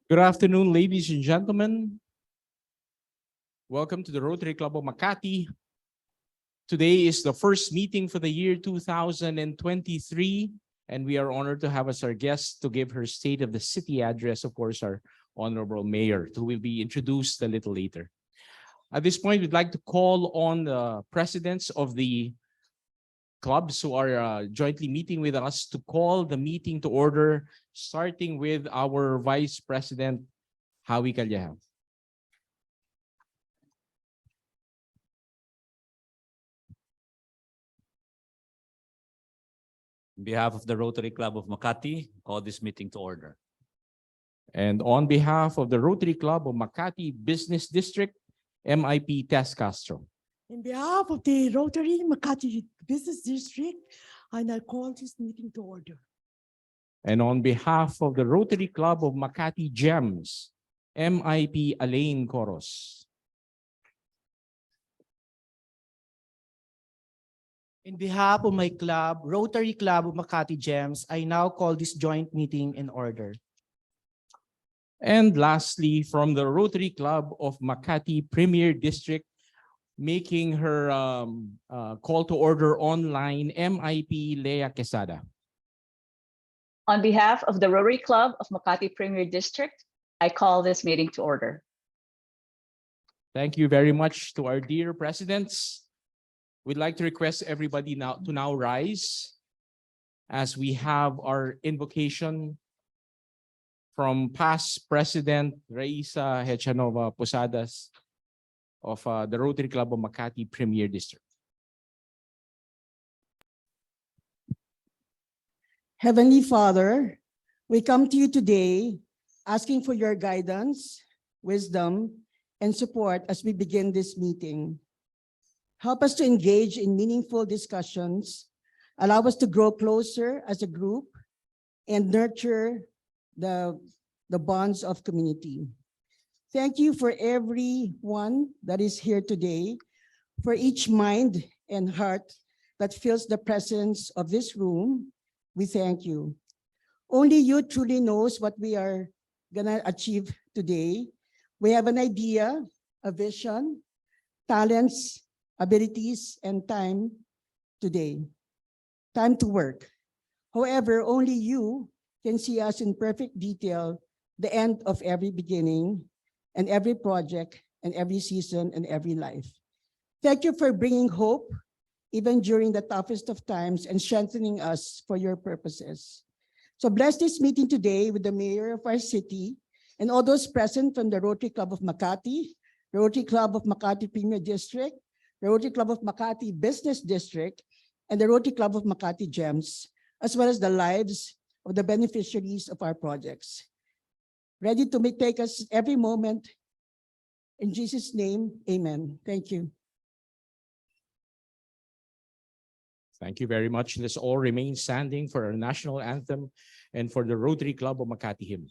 Good afternoon, ladies and gentlemen. Welcome to the Rotary Club of Makati. Today is the first meeting for the year 2023, and we are honored to have as our guest to give her State of the City address, of course, our Honorable Mayor, who will be introduced a little later. At this point, we'd like to call on the presidents of the clubs who are jointly meeting with us to call the meeting to order, starting with our Vice President, Howie Calleja. On behalf of the Rotary Club of Makati, call this meeting to order. And on behalf of the Rotary Club of Makati Business District, MIP Tess Castro. On behalf of the Rotary Makati Business District, I now call this meeting to order. And on behalf of the Rotary Club of Makati Gems, MIP Alain Coros. On behalf of my club, Rotary Club of Makati Gems, I now call this joint meeting in order. And lastly, from the Rotary Club of Makati Premier District, making her call to order online, MIP Lea Quesada. On behalf of the Rotary Club of Makati Premier District, I call this meeting to order. Thank you very much to our dear presidents. We'd like to request everybody now rise as we have our invocation from past President Raisa Hechanova Posadas of the Rotary Club of Makati Premier District. Heavenly Father, we come to you today asking for your guidance, wisdom, and support as we begin this meeting. Help us to engage in meaningful discussions, allow us to grow closer as a group, and nurture the bonds of community. Thank you for everyone that is here today, for each mind and heart that feels the presence of this room. We thank you. Only you truly knows what we are gonna achieve today. We have an idea, a vision, talents, abilities, and time today. Time to work. However, only you can see us in perfect detail, the end of every beginning, and every project, and every season, and every life. Thank you for bringing hope, even during the toughest of times, and strengthening us for your purposes. So bless this meeting today with the mayor of our city, and all those present from the Rotary Club of Makati, the Rotary Club of Makati Premier District, the Rotary Club of Makati Business District, and the Rotary Club of Makati Gems, as well as the lives of the beneficiaries of our projects. Ready to take us every moment. In Jesus' name, amen. Thank you. Thank you very much. Let's all remain standing for our national anthem and for the Rotary Club of Makati hymn.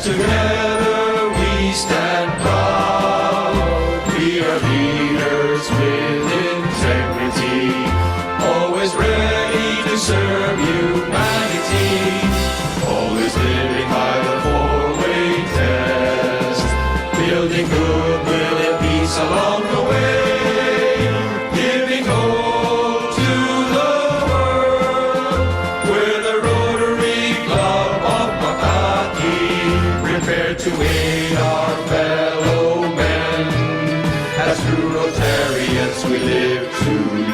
together we stand proud. We are leaders with integrity, always ready to serve humanity, always living by the four-way test, building goodwill and peace along the way, giving hope to the world. We're the Rotary Club of Makati, prepared to aid our fellow men, as true Rotarians we live to lead.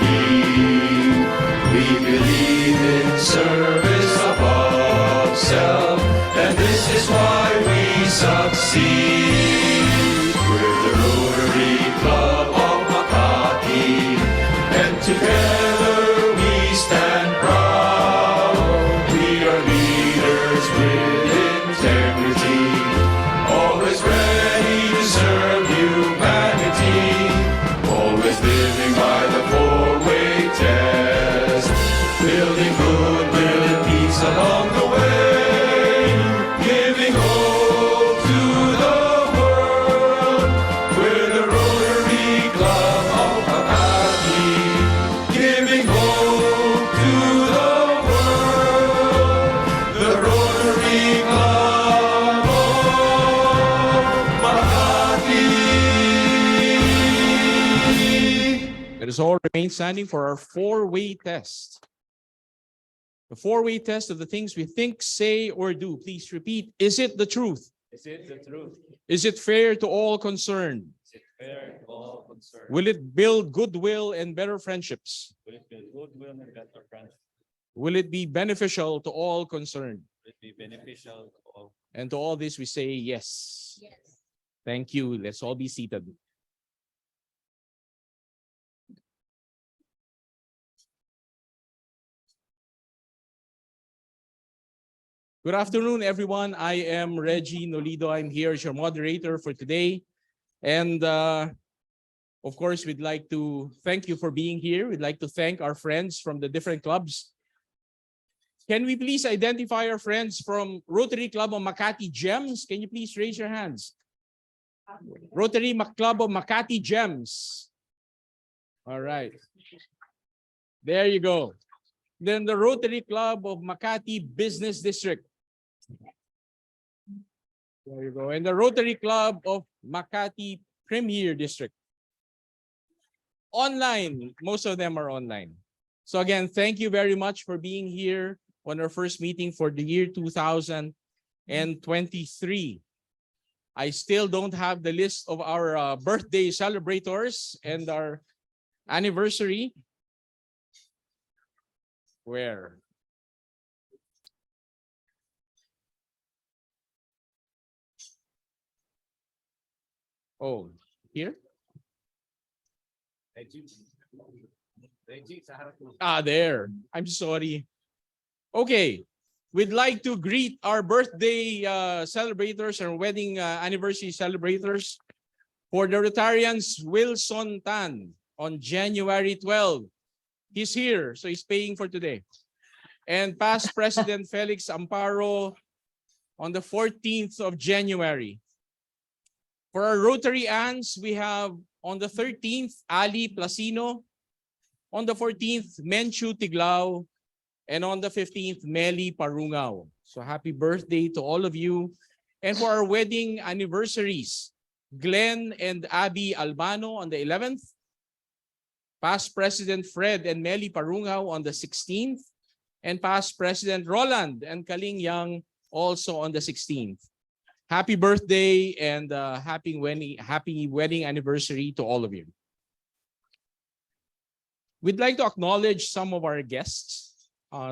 We believe in service above self, and this is why we succeed. We're the Rotary Club of Makati, and together we stand proud. We are leaders with integrity, always ready to serve humanity, always living by the four-way test, building goodwill and peace along the way, giving hope to the world. We're the Rotary Club of Makati, giving hope to the world. The Rotary Club of Makati. Let us all remain standing for our four-way test. The four-way test of the things we think, say, or do. Please repeat. Is it the truth? Is it the truth? Is it fair to all concerned? Is it fair to all concerned? Will it build goodwill and better friendships? Will it build goodwill and better friends? Will it be beneficial to all concerned? Will it be beneficial to all? And to all this we say yes. Thank you. Let's all be seated. Good afternoon, everyone. I am Reggie Nolido. I'm here as your moderator for today. And of course, we'd like to thank you for being here. We'd like to thank our friends from the different clubs. Can we please identify our friends from Rotary Club of Makati Gems? Can you please raise your hands? Rotary Club of Makati Gems. All right. There you go. Then the Rotary Club of Makati Business District. There you go. And the Rotary Club of Makati Premier District. Online, most of them are online. So again, thank you very much for being here on our first meeting for the year 2023. I still don't have the list of our birthday celebrators and our anniversary. Where? Oh, here? Ah, there. I'm sorry. Okay. We'd like to greet our birthday celebrators and wedding anniversary celebrators. For the Rotarians, Wilson Tan on January 12. He's here, so he's paying for today. And past President Felix Amparo on the 14th of January. For our Rotary Aunts, we have on the 13th, Ali Placino. On the 14th, Menchu Tiglao. And on the 15th, Meli Parungao. So happy birthday to all of you. And for our wedding anniversaries, Glenn and Abby Albano on the 11th. Past President Fred and Meli Parungao on the 16th. And past President Roland and Kaling Yang also on the 16th. Happy birthday and happy wedding anniversary to all of you. We'd like to acknowledge some of our guests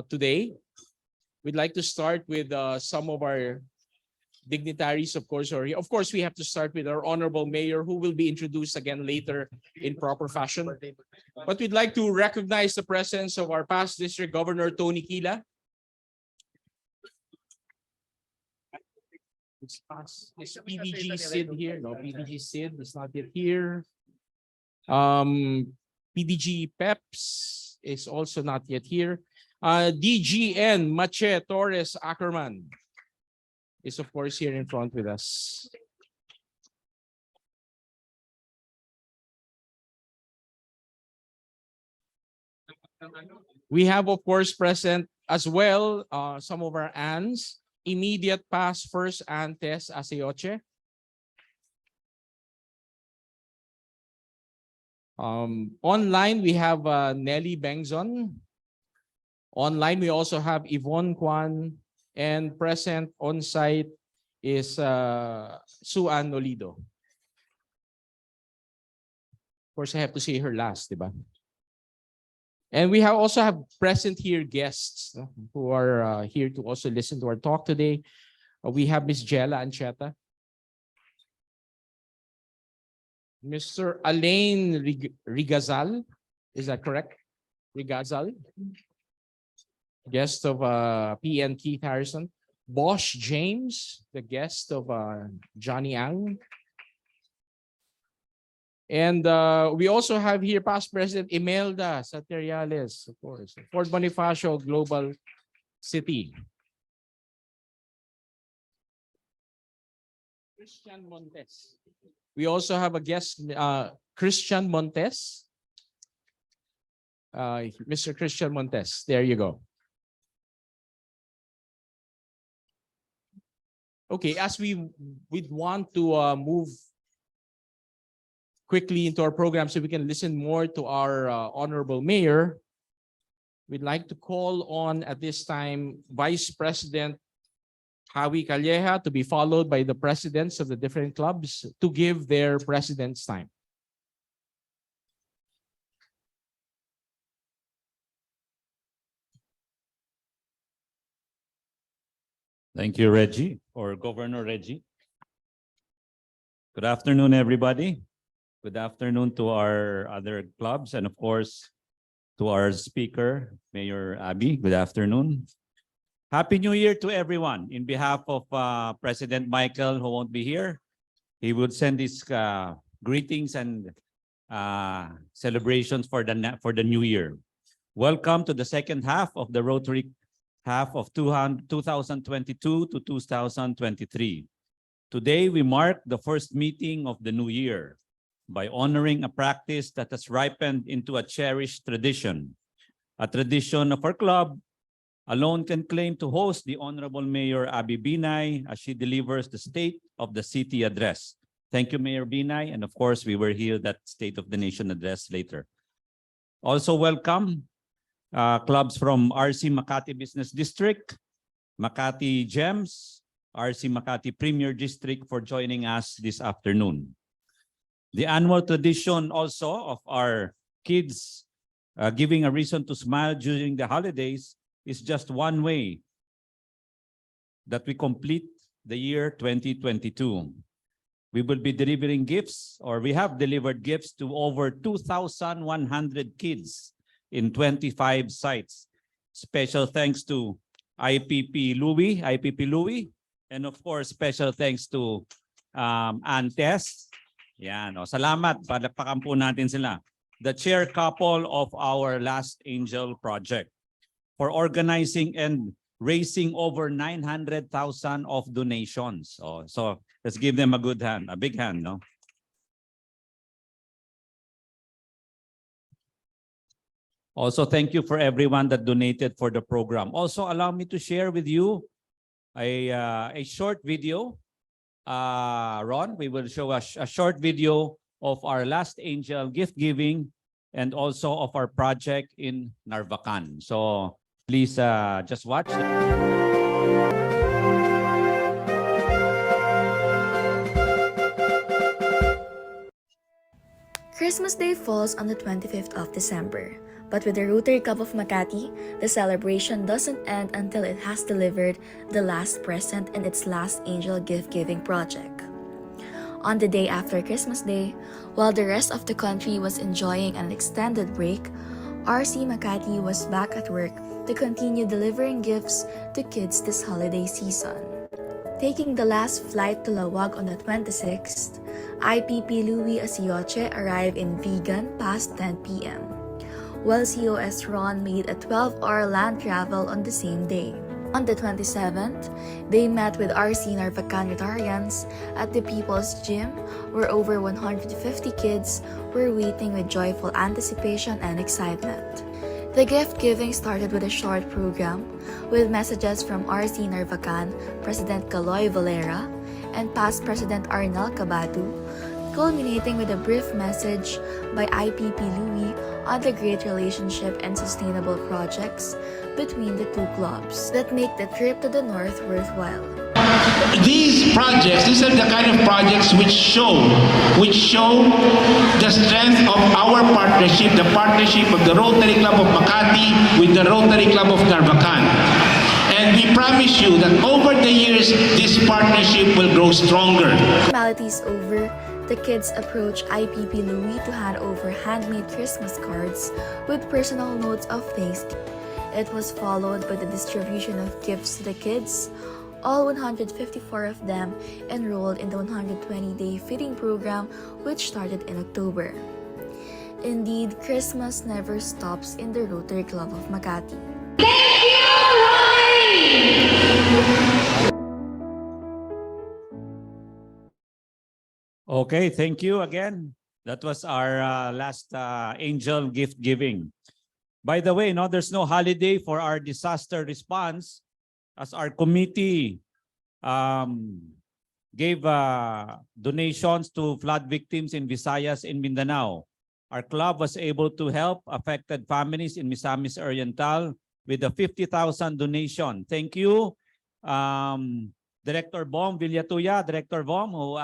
today. We'd like to start with some of our dignitaries, of course. Of course, we have to start with our Honorable Mayor, who will be introduced again later in proper fashion. But we'd like to recognize the presence of our past District Governor, Tony Quila. Is PDG Sid here? No, PDG Sid is not yet here. PDG Peps is also not yet here. DGN Mache Torres Ackerman. is of course here in front with us. We have of course present as well some of our aunts. Immediate past first aunt Tess Aseoche. Online we have Nelly Bengzon. Online we also have Yvonne Kwan, and present on site is Sue Ann Nolido. Of course, I have to say her last, diba? And we also have present here guests who are here to also listen to our talk today. We have Miss Jella Ancheta, Mr. Alain Rigazal, is that correct? Rigazal, guest of PN Keith Harrison. Bosch James, the guest of Johnny Ang. And we also have here past President Imelda Sateriales, of course, Fort Bonifacio Global City. Christian Montes. We also have a guest, Christian Montes. Mr. Christian Montes, there you go. Okay, as we'd want to move quickly into our program so we can listen more to our Honorable Mayor, we'd like to call on at this time Vice President Javi Calleja to be followed by the presidents of the different clubs to give their president's time. Thank you, Reggie, or Governor Reggie. Good afternoon, everybody. Good afternoon to our other clubs and of course to our speaker, Mayor Abby. Good afternoon. Happy New Year to everyone. In behalf of President Michael, who won't be here, he would send his greetings and celebrations for the new year. Welcome to the second half of the Rotary half of 2022 to 2023. Today, we mark the first meeting of the new year by honoring a practice that has ripened into a cherished tradition. A tradition of our club alone can claim to host the Honorable Mayor Abby Binay as she delivers the State of the City address. Thank you, Mayor Binay. And of course, we will hear that State of the Nation address later. Also welcome clubs from RC Makati Business District, Makati Gems, RC Makati Premier District for joining us this afternoon. The annual tradition also of our kids giving a reason to smile during the holidays is just one way that we complete the year 2022. We will be delivering gifts, or we have delivered gifts to over 2,100 kids in 25 sites. Special thanks to IPP Louie, and of course, special thanks to Antes. Yan, o, salamat, palakpakan po natin sila. The chair couple of our Last Angel project for organizing and raising over 900,000 of donations. So let's give them a good hand, a big hand, no? Also, thank you for everyone that donated for the program. Also, allow me to share with you a short video. Ron, we will show a short video of our Last Angel gift giving and also of our project in Narvacan. So please just watch. Christmas Day falls on the 25th of December, but with the Rotary Club of Makati, the celebration doesn't end until it has delivered the last present in its Last Angel gift-giving project. On the day after Christmas Day, while the rest of the country was enjoying an extended break, RC Makati was back at work to continue delivering gifts to kids this holiday season. Taking the last flight to Lawag on the 26th, IPP Louie Asioche arrived in Vigan past 10 p.m., while COS Ron made a 12-hour land travel on the same day. On the 27th, they met with RC Narvacan Rotarians at the People's Gym, where over 150 kids were waiting with joyful anticipation and excitement. The gift giving started with a short program with messages from RC Narvacan President Kaloy Valera and past President Arnel Cabatu, culminating with a brief message by IPP Louie on the great relationship and sustainable projects between the two clubs that make the trip to the north worthwhile. These are the kind of projects which show the strength of our partnership, the partnership of the Rotary Club of Makati with the Rotary Club of Narvacan. And we promise you that over the years, this partnership will grow stronger. Formalities over, the kids approached IPP Louie to hand over handmade Christmas cards with personal notes of thanks. It was followed by the distribution of gifts to the kids. All 154 of them enrolled in the 120-day feeding program, which started in October. Indeed, Christmas never stops in the Rotary Club of Makati. Okay, thank you again. That was our last angel gift giving. By the way, no, there's no holiday for our disaster response, as our committee gave donations to flood victims in Visayas and Mindanao. Our club was able to help affected families in Misamis Oriental with a 50,000 donation. Thank you, Director Bom Villatuya, Director Bom, who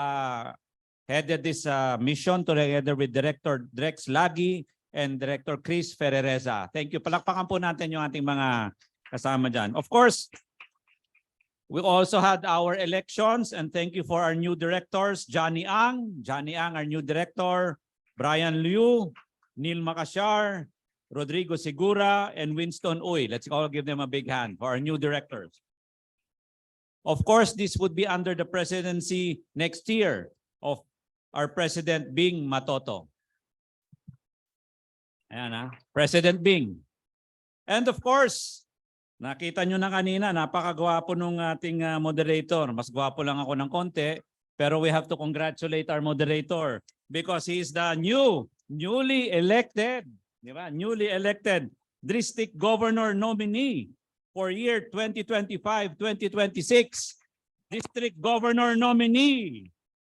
headed this mission together with Director Drex Lagi and Director Chris Ferrereza. Thank you. Palakpakan po natin yung ating mga kasama dyan. Of course, we also had our elections, and thank you for our new directors, Johnny Ang, our new director, Brian Liu, Neil Makashar, Rodrigo Segura, and Winston Uy. Let's all give them a big hand for our new directors. Of course, this would be under the presidency next year of our President Bing Matoto. Ayan, President Bing. And of course, nakita nyo na kanina, napakagwapo nung ating moderator. Mas gwapo lang ako ng konti, pero we have to congratulate our moderator because he is the newly elected, di ba? Newly elected district governor nominee for year 2025-2026. District governor nominee,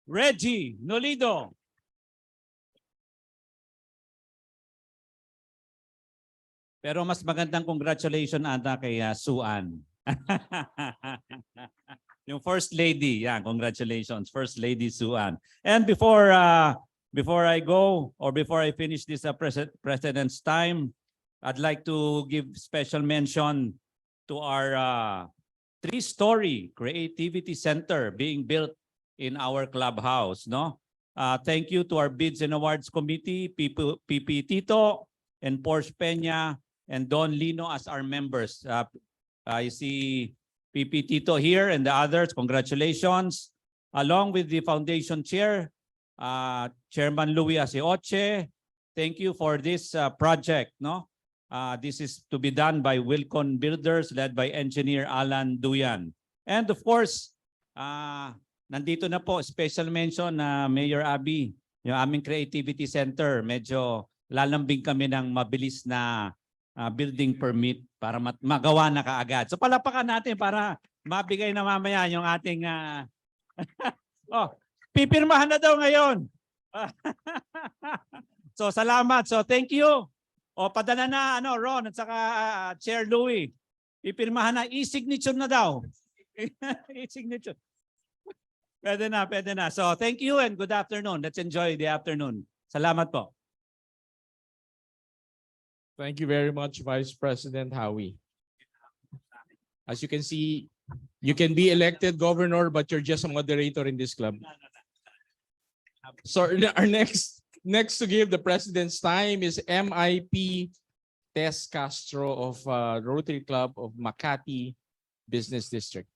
Reggie Nolido. Pero mas magandang congratulations ata kay Suan. Yung First Lady, yeah, congratulations, First Lady Suan. And before I go, or before I finish this President's time, I'd like to give special mention to our three-story creativity center being built in our clubhouse. No, thank you to our Bids and Awards Committee, PP Tito and Porsche Peña, and Don Lino as our members. I see PP Tito here and the others. Congratulations. Along with the foundation chair, Chairman Louis Aseoche. Thank you for this project. No, this is to be done by Wilcon Builders, led by Engineer Alan Duyan. And of course, nandito na po, special mention na Mayor Abby, yung aming Creativity Center. Medyo lalambing kami ng mabilis na building permit para magawa na kaagad. So palapakan natin para mabigay na mamaya yung ating oh, pipirmahan na daw ngayon. So salamat. So thank you. O padala na Ron at saka Chair Louie. Pipirmahan na, e-signature na daw. E-signature. Pwede na. So thank you and good afternoon. Let's enjoy the afternoon. Salamat po. Thank you very much, Vice President Howie. As you can see, you can be elected governor, but you're just a moderator in this club. So our next to give the president's time is MIP Tess Castro of Rotary Club of Makati Business District.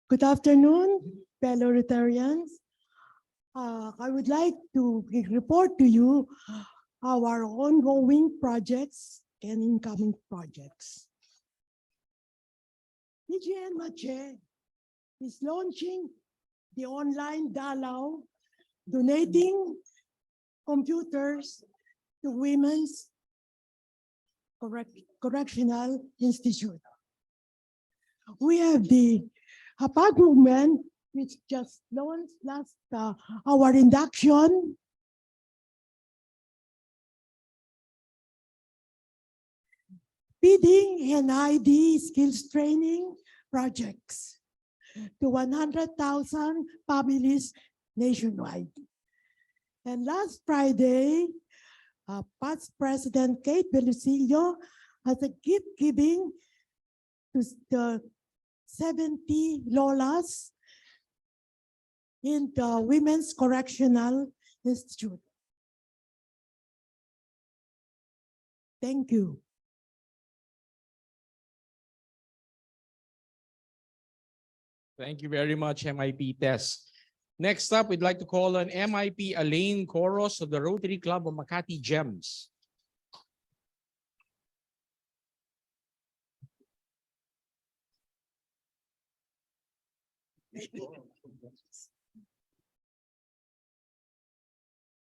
Good afternoon, fellow Rotarians. I would like to report to you our ongoing projects and incoming projects. PGN Mache is launching the online Dalaw, donating computers to Women's Correctional Institute. We have the Hapag movement, which just launched last our induction. Feeding and ID skills training projects to 100,000 families nationwide. And last Friday, past President Kate Belusillo has a gift giving to the 70 Lolas in the Women's Correctional Institute. Thank you. Thank you very much, MIP Tess. Next up, we'd like to call on MIP Elaine Coros of the Rotary Club of Makati Gems.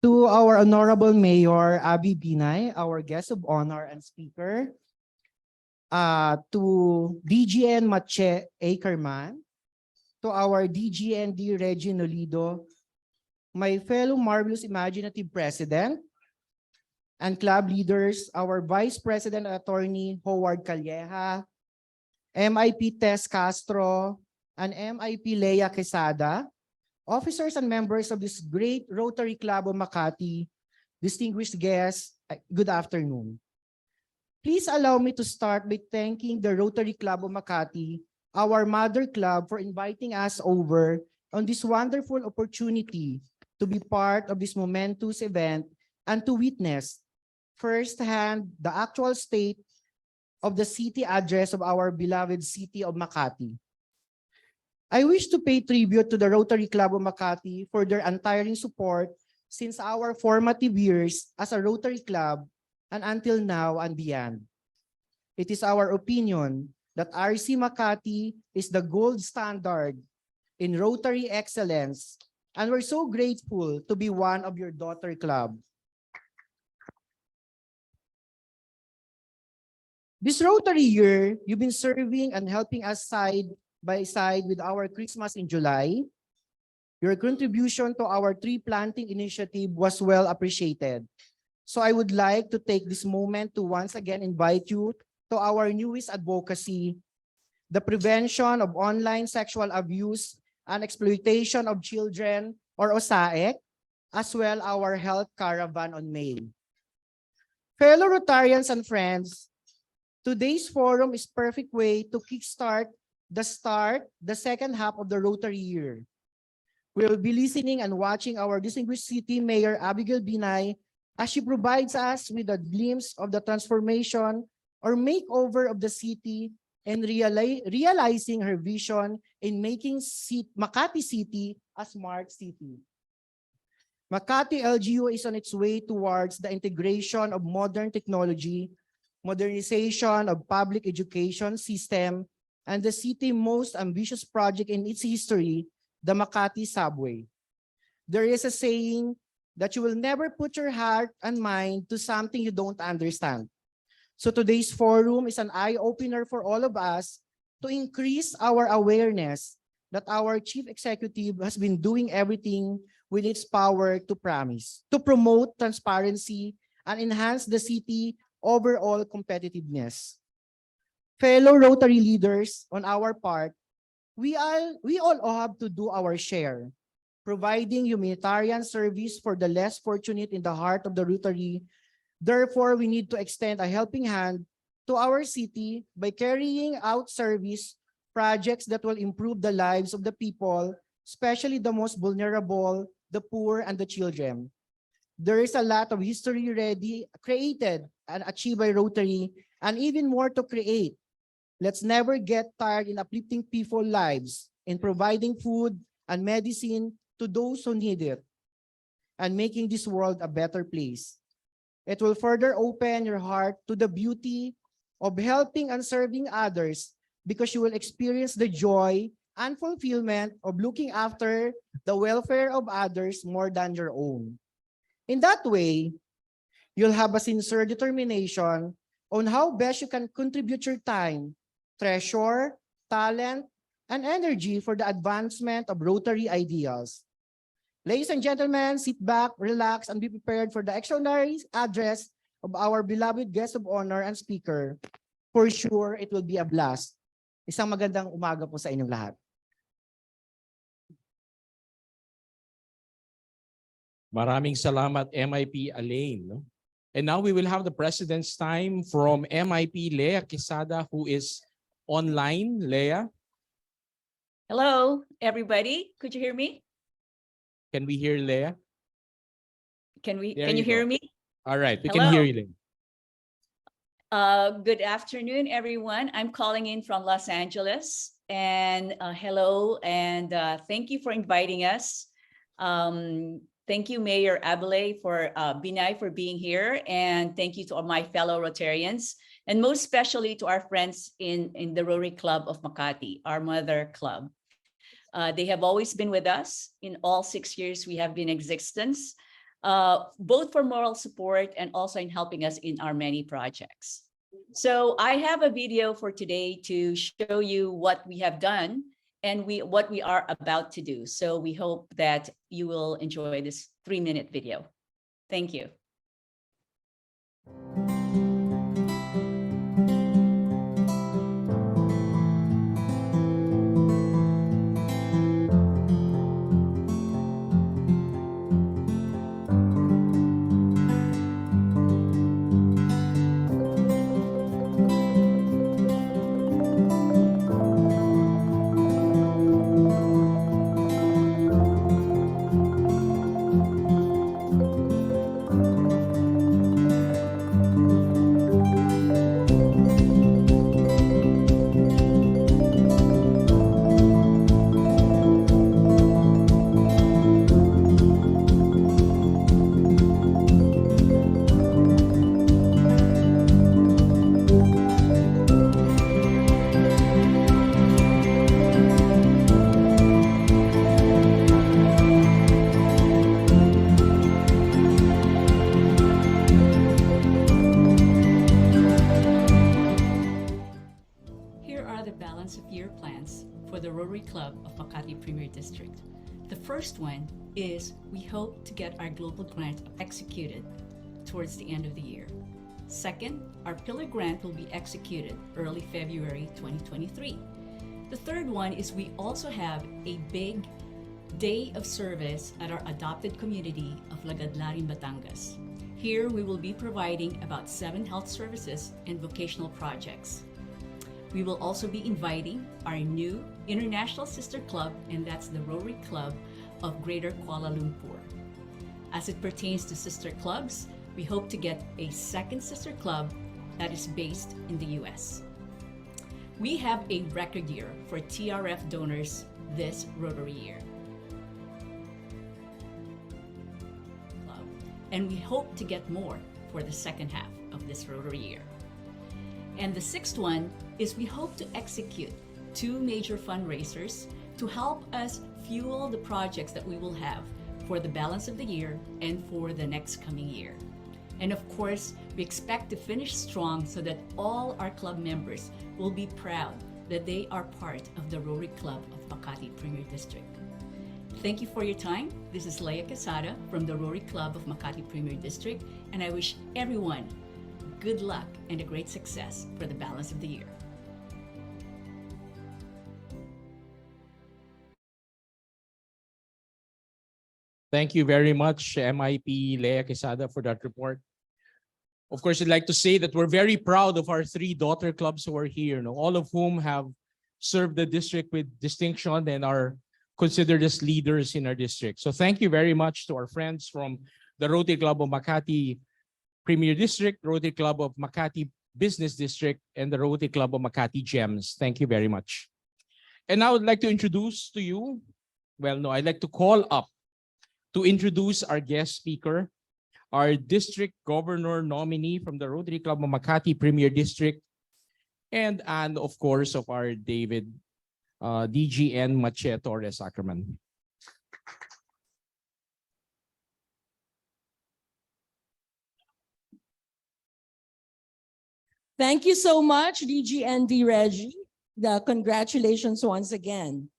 To our Honorable Mayor Abby Binay, our guest of honor and speaker, to DGN Mache Ackerman, to our DGND Reggie Nolido, my fellow marvelous imaginative president and club leaders, our Vice President Attorney Howard Calleja, MIP Tess Castro, and MIP Leia Quesada, officers and members of this great Rotary Club of Makati, distinguished guests, good afternoon. Please allow me to start by thanking the Rotary Club of Makati, our mother club, for inviting us over on this wonderful opportunity to be part of this momentous event and to witness firsthand the actual state of the city address of our beloved city of Makati. I wish to pay tribute to the Rotary Club of Makati for their untiring support since our formative years as a Rotary Club and until now and beyond. It is our opinion that RC Makati is the gold standard in Rotary excellence, and we're so grateful to be one of your daughter club. This Rotary year, you've been serving and helping us side by side with our Christmas in July. Your contribution to our tree planting initiative was well appreciated. So I would like to take this moment to once again invite you to our newest advocacy, the prevention of online sexual abuse and exploitation of children, or OSAEC, as well our health caravan on mail. Fellow Rotarians and friends, today's forum is perfect way to kickstart the second half of the Rotary year. We will be listening and watching our distinguished city mayor Abigail Binay as she provides us with a glimpse of the transformation or makeover of the city and realizing her vision in making Makati City a smart city. Makati LGU is on its way towards the integration of modern technology, modernization of public education system, and the city's most ambitious project in its history, the Makati Subway. There is a saying that you will never put your heart and mind to something you don't understand. So today's forum is an eye-opener for all of us to increase our awareness that our chief executive has been doing everything within its power to promote transparency and enhance the city overall competitiveness. Fellow Rotary leaders, on our part, we all have to do our share, providing humanitarian service for the less fortunate in the heart of the Rotary. Therefore, we need to extend a helping hand to our city by carrying out service projects that will improve the lives of the people, especially the most vulnerable, the poor, and the children. There is a lot of history already created and achieved by Rotary, and even more to create. Let's never get tired in uplifting people's lives in providing food and medicine to those who need it and making this world a better place. It will further open your heart to the beauty of helping and serving others because you will experience the joy and fulfillment of looking after the welfare of others more than your own. In that way, you'll have a sincere determination on how best you can contribute your time, treasure, talent, and energy for the advancement of Rotary ideals. Ladies and gentlemen, sit back, relax, and be prepared for the extraordinary address of our beloved guest of honor and speaker. For sure, it will be a blast. Isang magandang umaga po sa inyong lahat. Maraming salamat, MIP Alain. No? And now we will have the President's time from MIP Lea Quesada, who is online. Lea, Hello, everybody. Could you hear me? can we hear Lea? Can There you you hear go. me? All right, we can hear you, Lea. Good afternoon, everyone. I'm calling in from Los Angeles, and hello, and thank you for inviting us. Thank you, Mayor Abele, for Binay for being here, and thank you to all my fellow Rotarians, and most especially to our friends in the Rotary Club of Makati, our mother club. They have always been with us in all 6 years we have been in existence, both for moral support and also in helping us in our many projects. So I have a video for today to show you what we have done and what we are about to do. So we hope that you will enjoy this 3-minute video. Thank you. For the Rotary Club of Makati Premier District. The first one is we hope to get our global grant executed towards the end of the year. Second, our pillar grant will be executed early February 2023. The third one is we also have a big day of service at our adopted community of Lagadlarin, Batangas. Here we will be providing about 7 health services and vocational projects. We will also be inviting our new international sister club, and that's the Rotary Club of Greater Kuala Lumpur. As it pertains to sister clubs, we hope to get a second sister club that is based in the US. We have a record year for TRF donors this Rotary year. And we hope to get more for the second half of this Rotary year. And the sixth one is we hope to execute 2 major fundraisers to help us fuel the projects that we will have for the balance of the year and for the next coming year. And of course, we expect to finish strong so that all our club members will be proud that they are part of the Rotary Club of Makati Premier District. Thank you for your time. This is Lea Quesada from the Rotary Club of Makati Premier District, and I wish everyone good luck and a great success for the balance of the year. Thank you very much, MIP Lea Quesada, for that report. Of course, I'd like to say that we're very proud of our 3 daughter clubs who are here, all of whom have served the district with distinction and are considered as leaders in our district. So thank you very much to our friends from the Rotary Club of Makati Premier District, Rotary Club of Makati Business District, and the Rotary Club of Makati Gems. Thank you very much. And now I'd like to introduce to you, well, no, I'd like to call up to introduce our guest speaker, our district governor nominee from the Rotary Club of Makati Premier District, and of course of our David DGN Machete Torres Ackerman. Thank you so much, DGND Reggie. Congratulations once again.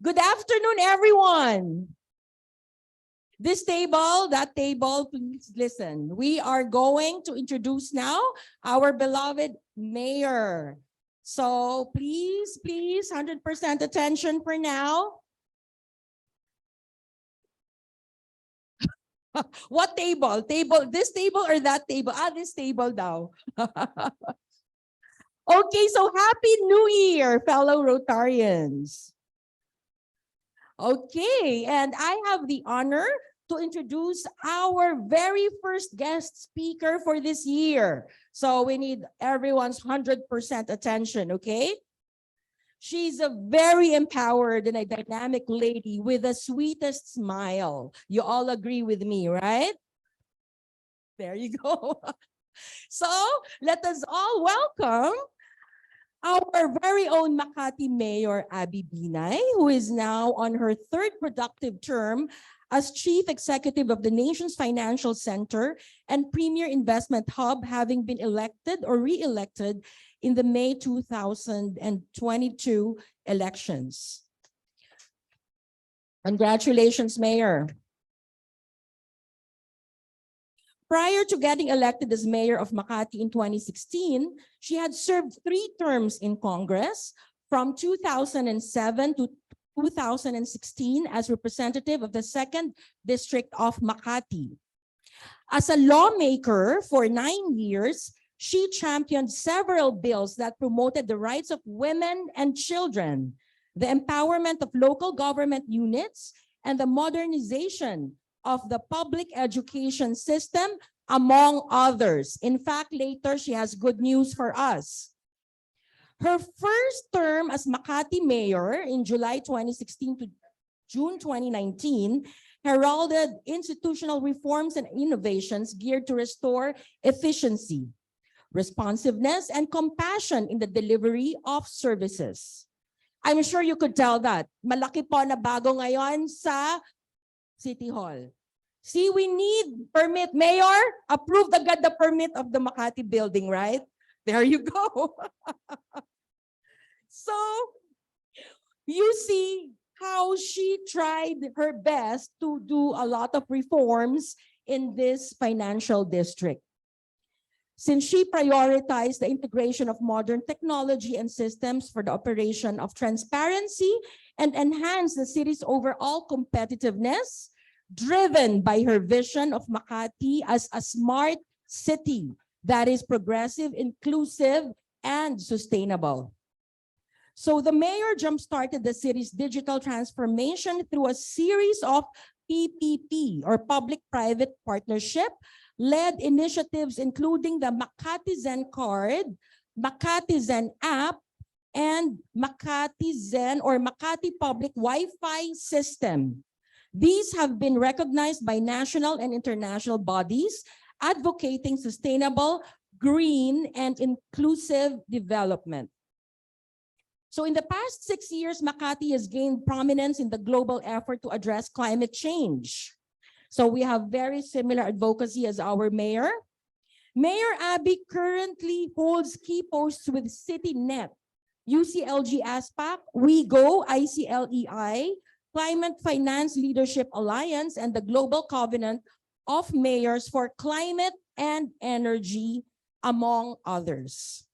Good afternoon, everyone. This table, that table, please listen. We are going to introduce now our beloved mayor. So please, 100% attention for now. What table? This table or that table? This table now. Okay, so Happy New Year, fellow Rotarians. Okay, and I have the honor to introduce our very first guest speaker for this year. So we need everyone's 100% attention, okay? She's a very empowered and a dynamic lady with the sweetest smile. You all agree with me, right? There you go. So let us all welcome our very own Makati Mayor Abby Binay, who is now on her third productive term as Chief Executive of the nation's financial center and premier investment hub, having been elected or re-elected in the May 2022 elections. Congratulations, Mayor. Prior to getting elected as mayor of Makati in 2016, she had served 3 terms in Congress from 2007 to 2016 as representative of the 2nd District of Makati. As a lawmaker for 9 years, she championed several bills that promoted the rights of women and children, the empowerment of local government units, and the modernization of the public education system, among others. In fact, later she has good news for us. Her first term as Makati Mayor in July 2016 to June 2019 heralded institutional reforms and innovations geared to restore efficiency, responsiveness, and compassion in the delivery of services. I'm sure you could tell that. Malaki po na bago ngayon sa City Hall. See, we need permit. Mayor, approved agad the permit of the Makati building, right? There you go. So, you see how she tried her best to do a lot of reforms in this financial district. Since she prioritized the integration of modern technology and systems for the operation of transparency and enhanced the city's overall competitiveness, driven by her vision of Makati as a smart city that is progressive, inclusive, and sustainable. So the mayor jump-started the city's digital transformation through a series of PPP, or public-private partnership-led initiatives, including the Makati Zen Card, Makati Zen app, and Makati Zen or Makati Public Wi-Fi system. These have been recognized by national and international bodies advocating sustainable, green, and inclusive development. So in the past 6 years, Makati has gained prominence in the global effort to address climate change. So we have very similar advocacy as our mayor. Mayor Abby currently holds key posts with CityNet, UCLG ASPAC, WeGo, ICLEI, Climate Finance Leadership Alliance, and the Global Covenant of Mayors for Climate and Energy, among others.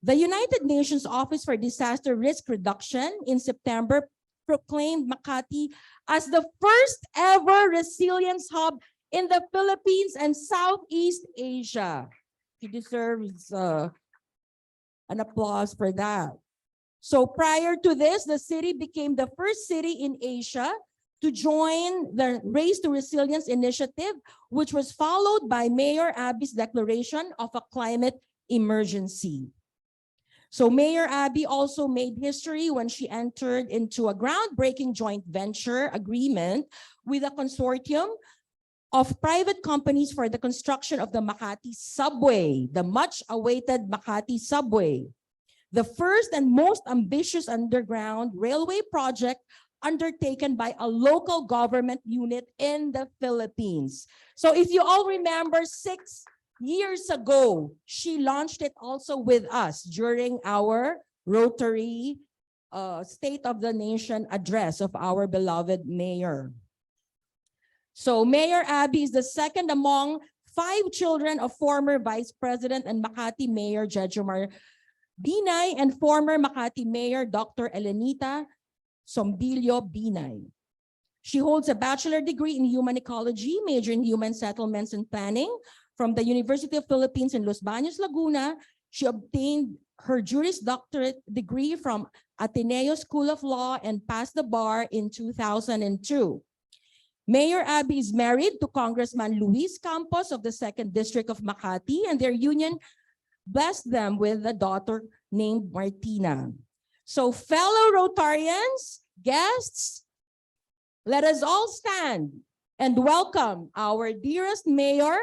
The United Nations Office for Disaster Risk Reduction in September proclaimed Makati as the first ever resilience hub in the Philippines and Southeast Asia. He deserves an applause for that. So prior to this, the city became the first city in Asia to join the Race to Resilience initiative, which was followed by Mayor Abby's declaration of a climate emergency. So Mayor Abby also made history when she entered into a groundbreaking joint venture agreement with a consortium of private companies for the construction of the Makati subway, the much-awaited Makati subway, the first and most ambitious underground railway project undertaken by a local government unit in the Philippines. So if you all remember, 6 years ago, she launched it also with us during our Rotary State of the Nation address of our beloved mayor. So Mayor Abby is the second among 5 children of former Vice President and Makati Mayor Jejomar Binay and former Makati Mayor Dr. Elenita Sombilio Binay. She holds a bachelor degree in human ecology, major in human settlements and planning from the University of Philippines in Los Baños, Laguna. She obtained her Juris Doctorate degree from Ateneo School of Law and passed the bar in 2002. Mayor Abby is married to Congressman Luis Campos of the 2nd District of Makati, and their union blessed them with a daughter named Martina. So fellow Rotarians, guests, let us all stand and welcome our dearest Mayor,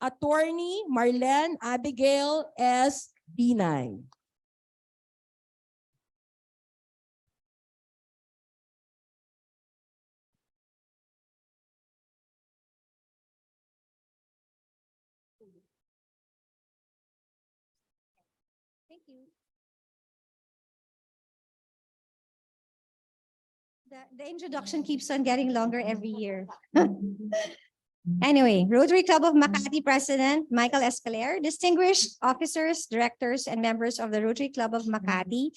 Attorney Marlene Abigail S. Binay. Thank you. The introduction keeps on getting longer every year. Anyway, Rotary Club of Makati President Michael Escalier, distinguished officers, directors, and members of the Rotary Club of Makati,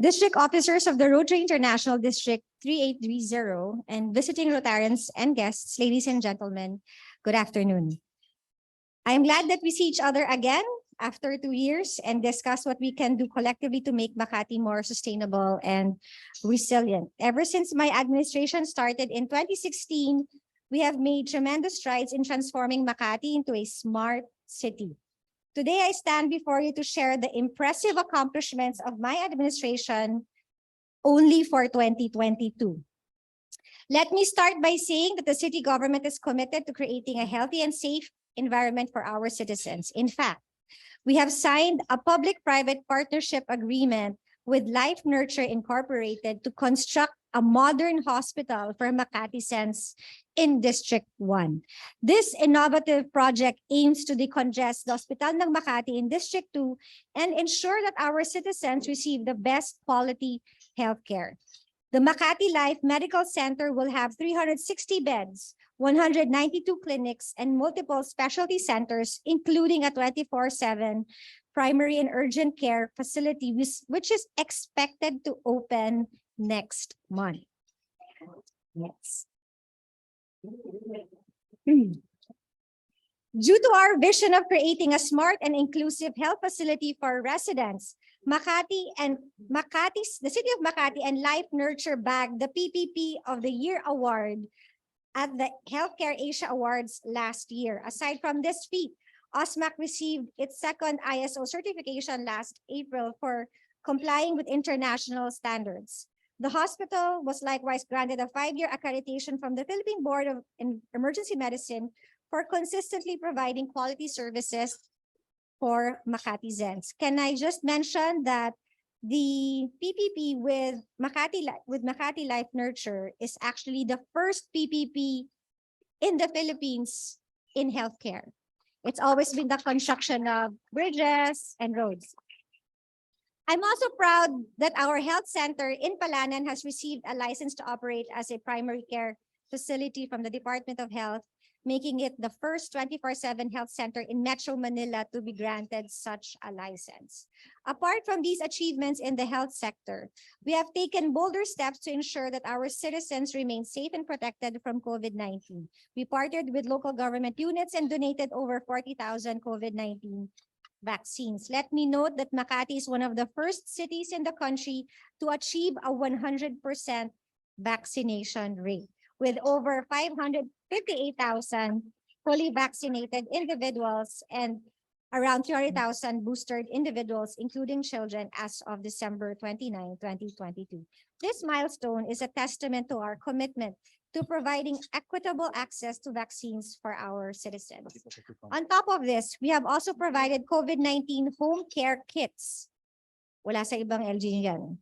district officers of the Rotary International District 3830, and visiting Rotarians and guests, ladies and gentlemen, good afternoon. I am glad that we see each other again after 2 years and discuss what we can do collectively to make Makati more sustainable and resilient. Ever since my administration started in 2016, we have made tremendous strides in transforming Makati into a smart city. Today, I stand before you to share the impressive accomplishments of my administration only for 2022. Let me start by saying that the city government is committed to creating a healthy and safe environment for our citizens. In fact, we have signed a public-private partnership agreement with Life Nurture Incorporated to construct a modern hospital for Makati Sense in District 1. This innovative project aims to decongest the Hospital ng Makati in District 2 and ensure that our citizens receive the best quality healthcare. The Makati Life Medical Center will have 360 beds, 192 clinics, and multiple specialty centers, including a 24/7 primary and urgent care facility, which is expected to open next month. Yes. Due to our vision of creating a smart and inclusive health facility for residents, the City of Makati and Life Nurture bagged the PPP of the Year Award at the Healthcare Asia Awards last year. Aside from this feat, OSMAC received its second ISO certification last April for complying with international standards. The hospital was likewise granted a 5-year accreditation from the Philippine Board of Emergency Medicine for consistently providing quality services for Makatizens. Can I just mention that the PPP with Makati Life Nurture is actually the first PPP in the Philippines in healthcare. It's always been the construction of bridges and roads. I'm also proud that our health center in Palanan has received a license to operate as a primary care facility from the Department of Health, making it the first 24/7 health center in Metro Manila to be granted such a license. Apart from these achievements in the health sector, we have taken bolder steps to ensure that our citizens remain safe and protected from COVID-19. We partnered with local government units and donated over 40,000 COVID-19 vaccines. Let me note that Makati is one of the first cities in the country to achieve a 100% vaccination rate, with over 558,000 fully vaccinated individuals and around 300,000 boosted individuals, including children, as of December 29, 2022. This milestone is a testament to our commitment to providing equitable access to vaccines for our citizens. On top of this, we have also provided COVID-19 home care kits. Wala sa ibang LG yan.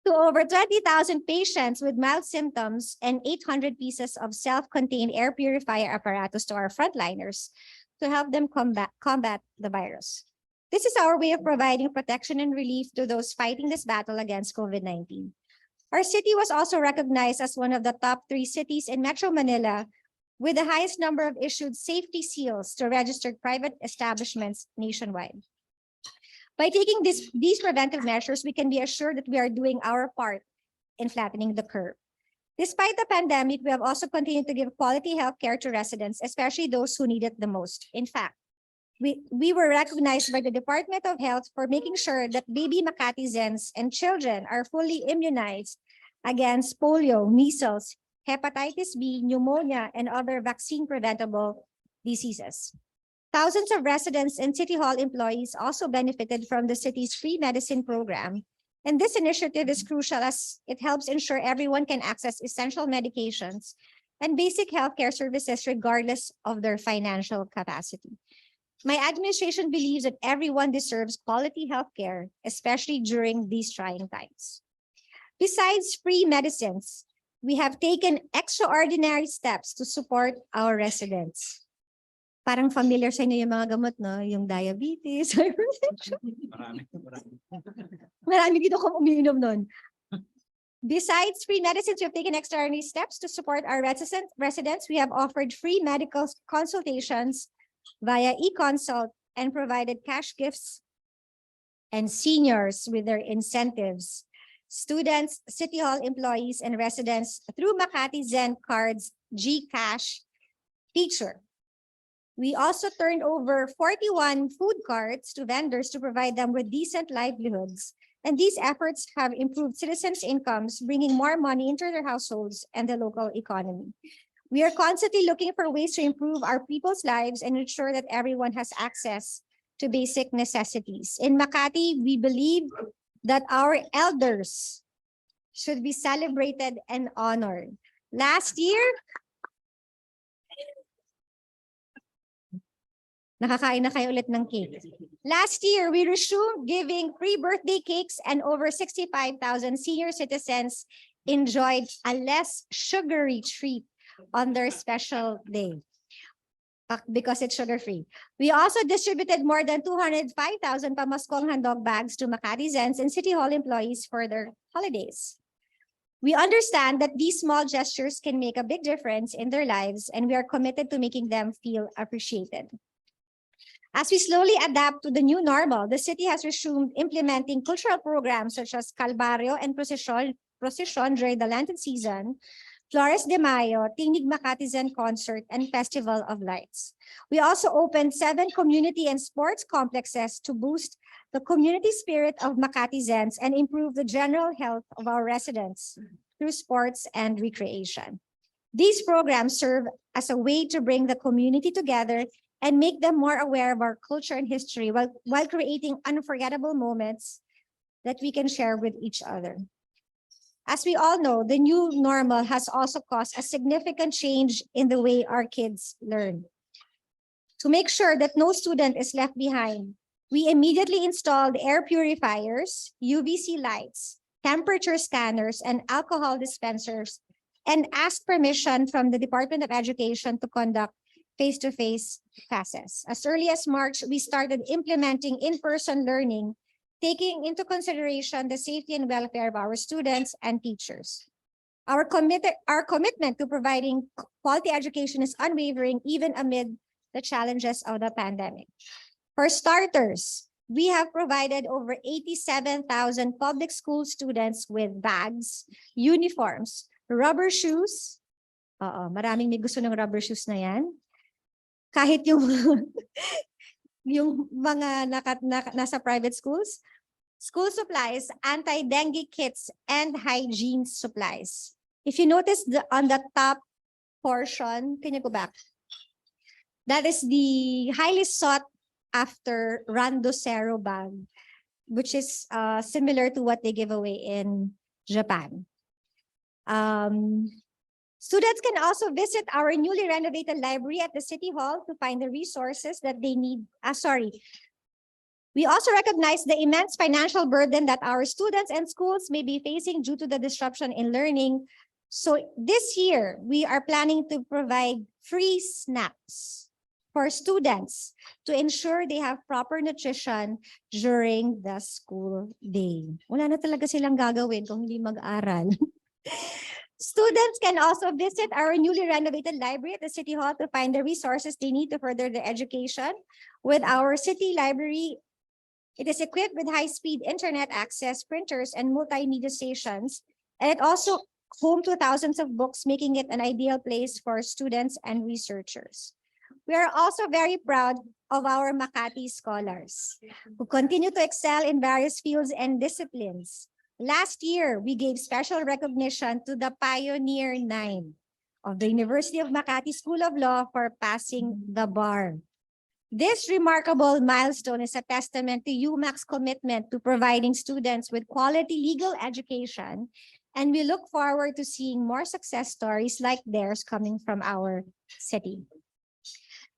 To over 20,000 patients with mild symptoms and 800 pieces of self-contained air purifier apparatus to our frontliners to help them combat the virus. This is our way of providing protection and relief to those fighting this battle against COVID-19. Our city was also recognized as one of the top 3 cities in Metro Manila with the highest number of issued safety seals to registered private establishments nationwide. By taking these preventive measures, we can be assured that we are doing our part in flattening the curve. Despite the pandemic, we have also continued to give quality health care to residents, especially those who need it the most. In fact, we were recognized by the Department of Health for making sure that baby Makatizens and children are fully immunized against polio, measles, hepatitis B, pneumonia, and other vaccine-preventable diseases. Thousands of residents and City Hall employees also benefited from the city's free medicine program. And this initiative is crucial as it helps ensure everyone can access essential medications and basic healthcare services regardless of their financial capacity. My administration believes that everyone deserves quality healthcare, especially during these trying times. Besides free medicines, we have taken extraordinary steps to support our residents. Parang familiar sa inyo yung mga gamot, no? Yung diabetes, hypertension. Marami dito kung umiinom nun. Besides free medicines, we have taken extraordinary steps to support our residents. We have offered free medical consultations via e-consult and provided cash gifts and seniors with their incentives. Students, City Hall employees, and residents through Makati Zen Cards GCash feature. We also turned over 41 food carts to vendors to provide them with decent livelihoods. And these efforts have improved citizens' incomes, bringing more money into their households and the local economy. We are constantly looking for ways to improve our people's lives and ensure that everyone has access to basic necessities. In Makati, we believe that our elders should be celebrated and honored. Last year, nakakain na kayo ulit ng cake. Last year, we resumed giving free birthday cakes and over 65,000 senior citizens enjoyed a less sugary treat on their special day because it's sugar-free. We also distributed more than 205,000 pamaskong handog bags to Makatizens and City Hall employees for their holidays. We understand that these small gestures can make a big difference in their lives, and we are committed to making them feel appreciated. As we slowly adapt to the new normal, the city has resumed implementing cultural programs such as Calvario and Procession during the Lenten season, Flores de Mayo, Tinig Makatizen Concert, and Festival of Lights. We also opened 7 community and sports complexes to boost the community spirit of Makatizens and improve the general health of our residents through sports and recreation. These programs serve as a way to bring the community together and make them more aware of our culture and history while creating unforgettable moments that we can share with each other. As we all know, the new normal has also caused a significant change in the way our kids learn. To make sure that no student is left behind, we immediately installed air purifiers, UVC lights, temperature scanners, and alcohol dispensers, and asked permission from the Department of Education to conduct face-to-face classes. As early as March, we started implementing in-person learning, taking into consideration the safety and welfare of our students and teachers. Our commitment to providing quality education is unwavering even amid the challenges of the pandemic. For starters, we have provided over 87,000 public school students with bags, uniforms, rubber shoes. Maraming may gusto ng rubber shoes na yan. Kahit yung yung mga nasa private schools, school supplies, anti-dengue kits, and hygiene supplies. If you notice on the top portion, can you go back? That is the highly sought after Randosero bag, which is similar to what they give away in Japan. Students can also visit our newly renovated library at the City Hall to find the resources that they need. We also recognize the immense financial burden that our students and schools may be facing due to the disruption in learning. So this year, we are planning to provide free snacks for students to ensure they have proper nutrition during the school day. Wala na talaga silang gagawin kung hindi mag-aral. Students can also visit our newly renovated library at the City Hall to find the resources they need to further their education. With our city library, it is equipped with high-speed internet access, printers, and multimedia stations, and it also home to thousands of books, making it an ideal place for students and researchers. We are also very proud of our Makati scholars who continue to excel in various fields and disciplines. Last year, we gave special recognition to the Pioneer 9 of the University of Makati School of Law for passing the bar. This remarkable milestone is a testament to UMAC's commitment to providing students with quality legal education, and we look forward to seeing more success stories like theirs coming from our city.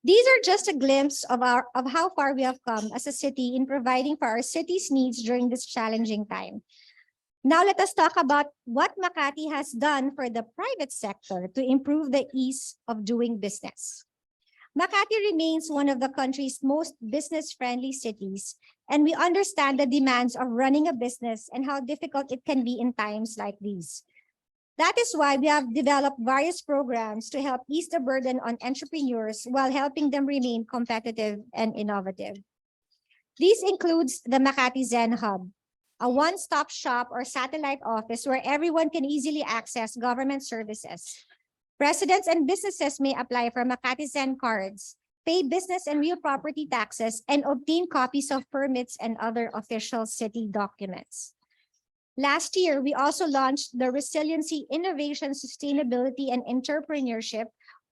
These are just a glimpse of how far we have come as a city in providing for our city's needs during this challenging time. Now let us talk about what Makati has done for the private sector to improve the ease of doing business. Makati remains one of the country's most business-friendly cities, and we understand the demands of running a business and how difficult it can be in times like these. That is why we have developed various programs to help ease the burden on entrepreneurs while helping them remain competitive and innovative. These includes the Makati Zen Hub, a one-stop shop or satellite office where everyone can easily access government services. Residents and businesses may apply for Makati Zen cards, pay business and real property taxes, and obtain copies of permits and other official city documents. Last year, we also launched the Resiliency, Innovation, Sustainability, and Entrepreneurship,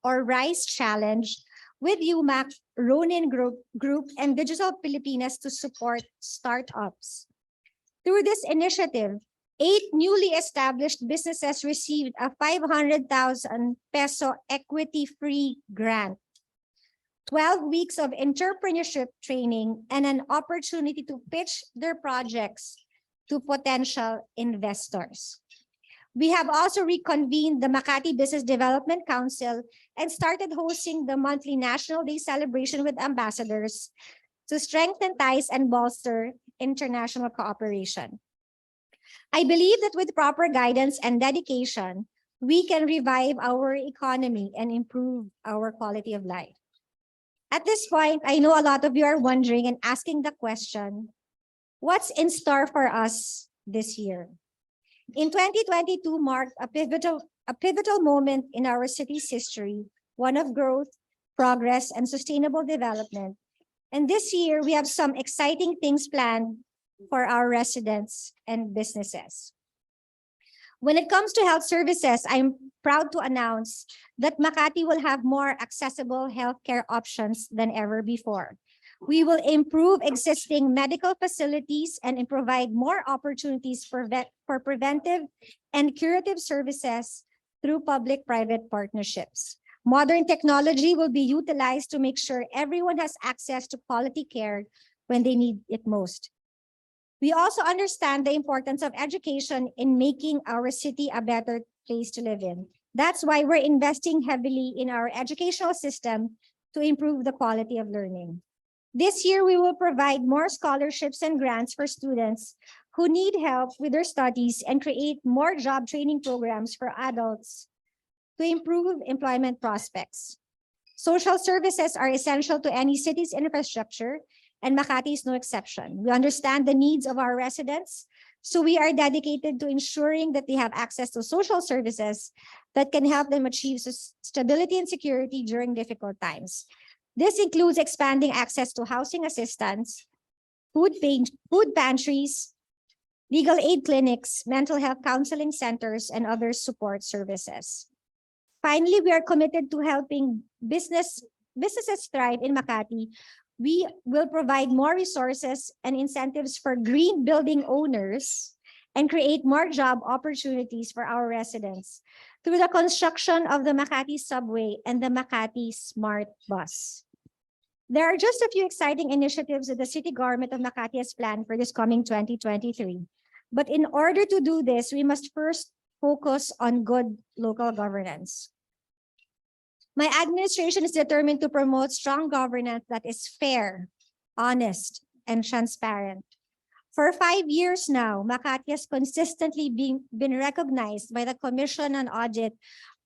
or RISE Challenge, with UMAC, Ronin Group, and Digital Filipinas to support startups. Through this initiative, 8 newly established businesses received a 500,000 peso equity-free grant, 12 weeks of entrepreneurship training, and an opportunity to pitch their projects to potential investors. We have also reconvened the Makati Business Development Council and started hosting the monthly National Day celebration with ambassadors to strengthen ties and bolster international cooperation. I believe that with proper guidance and dedication, we can revive our economy and improve our quality of life. At this point, I know a lot of you are wondering and asking the question, what's in store for us this year? In 2022 marked a pivotal moment in our city's history, one of growth, progress, and sustainable development. And this year, we have some exciting things planned for our residents and businesses. When it comes to health services, I'm proud to announce that Makati will have more accessible healthcare options than ever before. We will improve existing medical facilities and provide more opportunities for preventive and curative services through public-private partnerships. Modern technology will be utilized to make sure everyone has access to quality care when they need it most. We also understand the importance of education in making our city a better place to live in. That's why we're investing heavily in our educational system to improve the quality of learning. This year, we will provide more scholarships and grants for students who need help with their studies and create more job training programs for adults to improve employment prospects. Social services are essential to any city's infrastructure, and Makati is no exception. We understand the needs of our residents, so we are dedicated to ensuring that they have access to social services that can help them achieve stability and security during difficult times. This includes expanding access to housing assistance, food pantries, legal aid clinics, mental health counseling centers, and other support services. Finally, we are committed to helping business businesses thrive in Makati, we will provide more resources and incentives for green building owners and create more job opportunities for our residents through the construction of the Makati subway and the Makati Smart Bus. There are just a few exciting initiatives that the city government of Makati has planned for this coming 2023. But in order to do this, we must first focus on good local governance. My administration is determined to promote strong governance that is fair, honest, and transparent. For 5 years now, Makati has consistently been recognized by the Commission on Audit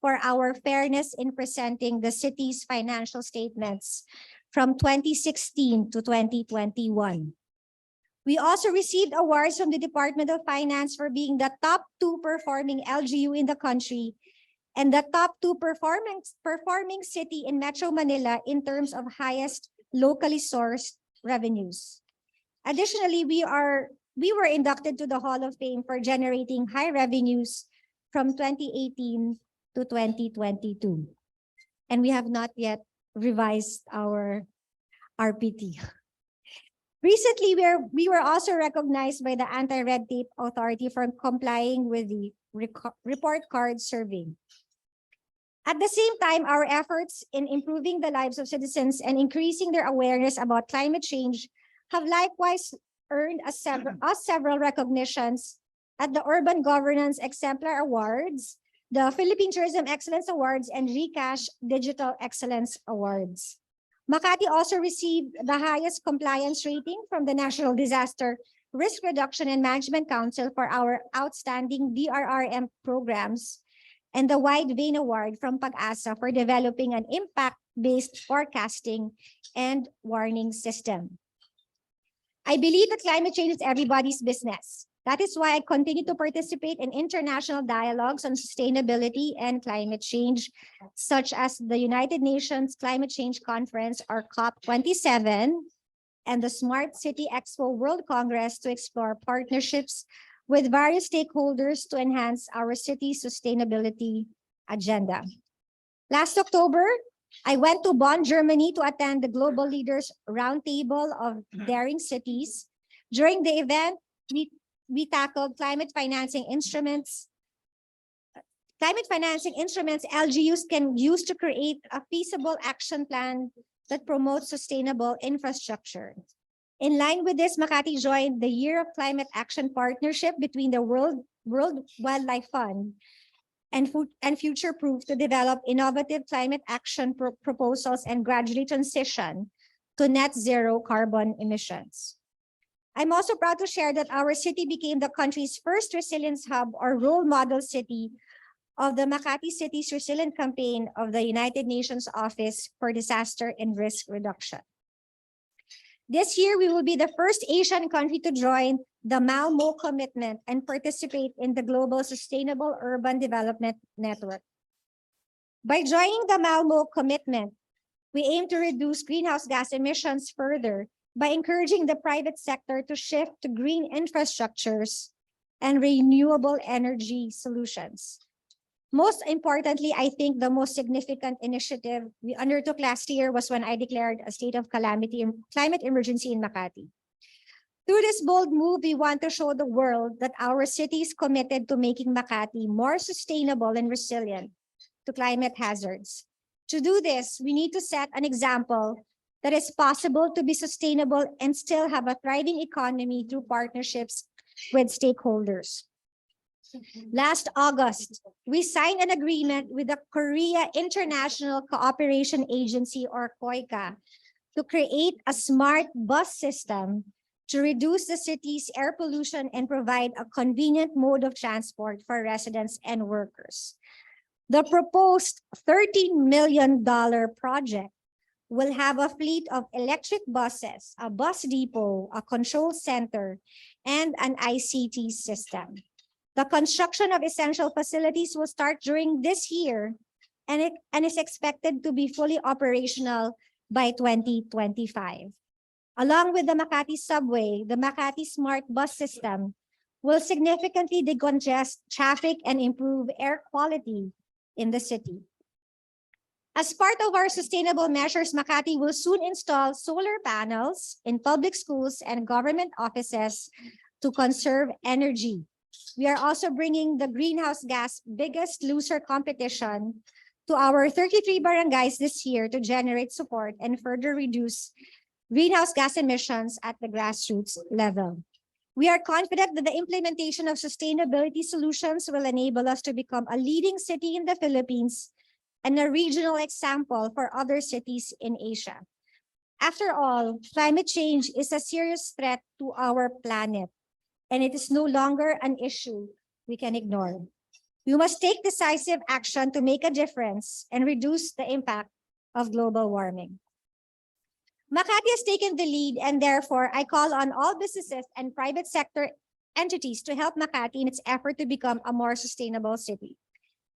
for our fairness in presenting the city's financial statements from 2016 to 2021. We also received awards from the Department of Finance for being the top 2 performing LGU in the country and the top 2 performing city in Metro Manila in terms of highest locally sourced revenues. Additionally, we were inducted to the Hall of Fame for generating high revenues from 2018 to 2022. And we have not yet revised our RPT. Recently, we were also recognized by the Anti-Red Tape Authority for complying with the report card survey. At the same time, our efforts in improving the lives of citizens and increasing their awareness about climate change have likewise earned us several recognitions at the Urban Governance Exemplar Awards, the Philippine Tourism Excellence Awards, and GCash Digital Excellence Awards. Makati also received the highest compliance rating from the National Disaster Risk Reduction and Management Council for our outstanding DRRM programs and the Wide Vein Award from Pag-asa for developing an impact-based forecasting and warning system. I believe that climate change is everybody's business. That is why I continue to participate in international dialogues on sustainability and climate change, such as the United Nations Climate Change Conference, or COP27, and the Smart City Expo World Congress to explore partnerships with various stakeholders to enhance our city's sustainability agenda. Last October, I went to Bonn, Germany to attend the Global Leaders Roundtable of Daring Cities. During the event, we tackled climate financing instruments LGUs can use to create a feasible action plan that promotes sustainable infrastructure. In line with this, Makati joined the Year of Climate Action Partnership between the World Wildlife Fund and Future Proof to develop innovative climate action proposals and gradually transition to net zero carbon emissions. I'm also proud to share that our city became the country's first resilience hub or role model city of the Makati City's Resilient Campaign of the United Nations Office for Disaster and Risk Reduction. This year, we will be the first Asian country to join the Malmo Commitment and participate in the Global Sustainable Urban Development Network. By joining the Malmo Commitment, we aim to reduce greenhouse gas emissions further by encouraging the private sector to shift to green infrastructures and renewable energy solutions. Most importantly, I think the most significant initiative we undertook last year was when I declared a state of climate emergency in Makati. Through this bold move, we want to show the world that our city is committed to making Makati more sustainable and resilient to climate hazards. To do this, we need to set an example that it's possible to be sustainable and still have a thriving economy through partnerships with stakeholders. Last August, we signed an agreement with the Korea International Cooperation Agency, or KOICA, to create a smart bus system to reduce the city's air pollution and provide a convenient mode of transport for residents and workers. The proposed $13 million project will have a fleet of electric buses, a bus depot, a control center, and an ICT system. The construction of essential facilities will start during this year and is expected to be fully operational by 2025. Along with the Makati subway, the Makati Smart Bus System will significantly decongest traffic and improve air quality in the city. As part of our sustainable measures, Makati will soon install solar panels in public schools and government offices to conserve energy. We are also bringing the greenhouse gas biggest loser competition to our 33 barangays this year to generate support and further reduce greenhouse gas emissions at the grassroots level. We are confident that the implementation of sustainability solutions will enable us to become a leading city in the Philippines and a regional example for other cities in Asia. After all, climate change is a serious threat to our planet, and it is no longer an issue we can ignore. We must take decisive action to make a difference and reduce the impact of global warming. Makati has taken the lead, and therefore I call on all businesses and private sector entities to help Makati in its effort to become a more sustainable city.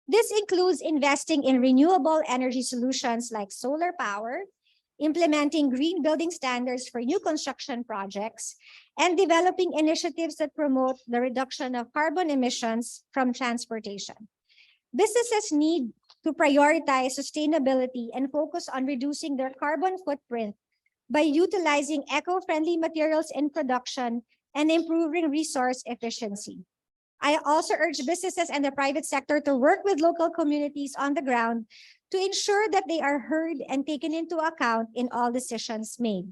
This includes investing in renewable energy solutions like solar power, implementing green building standards for new construction projects, and developing initiatives that promote the reduction of carbon emissions from transportation. Businesses need to prioritize sustainability and focus on reducing their carbon footprint by utilizing eco-friendly materials in production and improving resource efficiency. I also urge businesses and the private sector to work with local communities on the ground to ensure that they are heard and taken into account in all decisions made.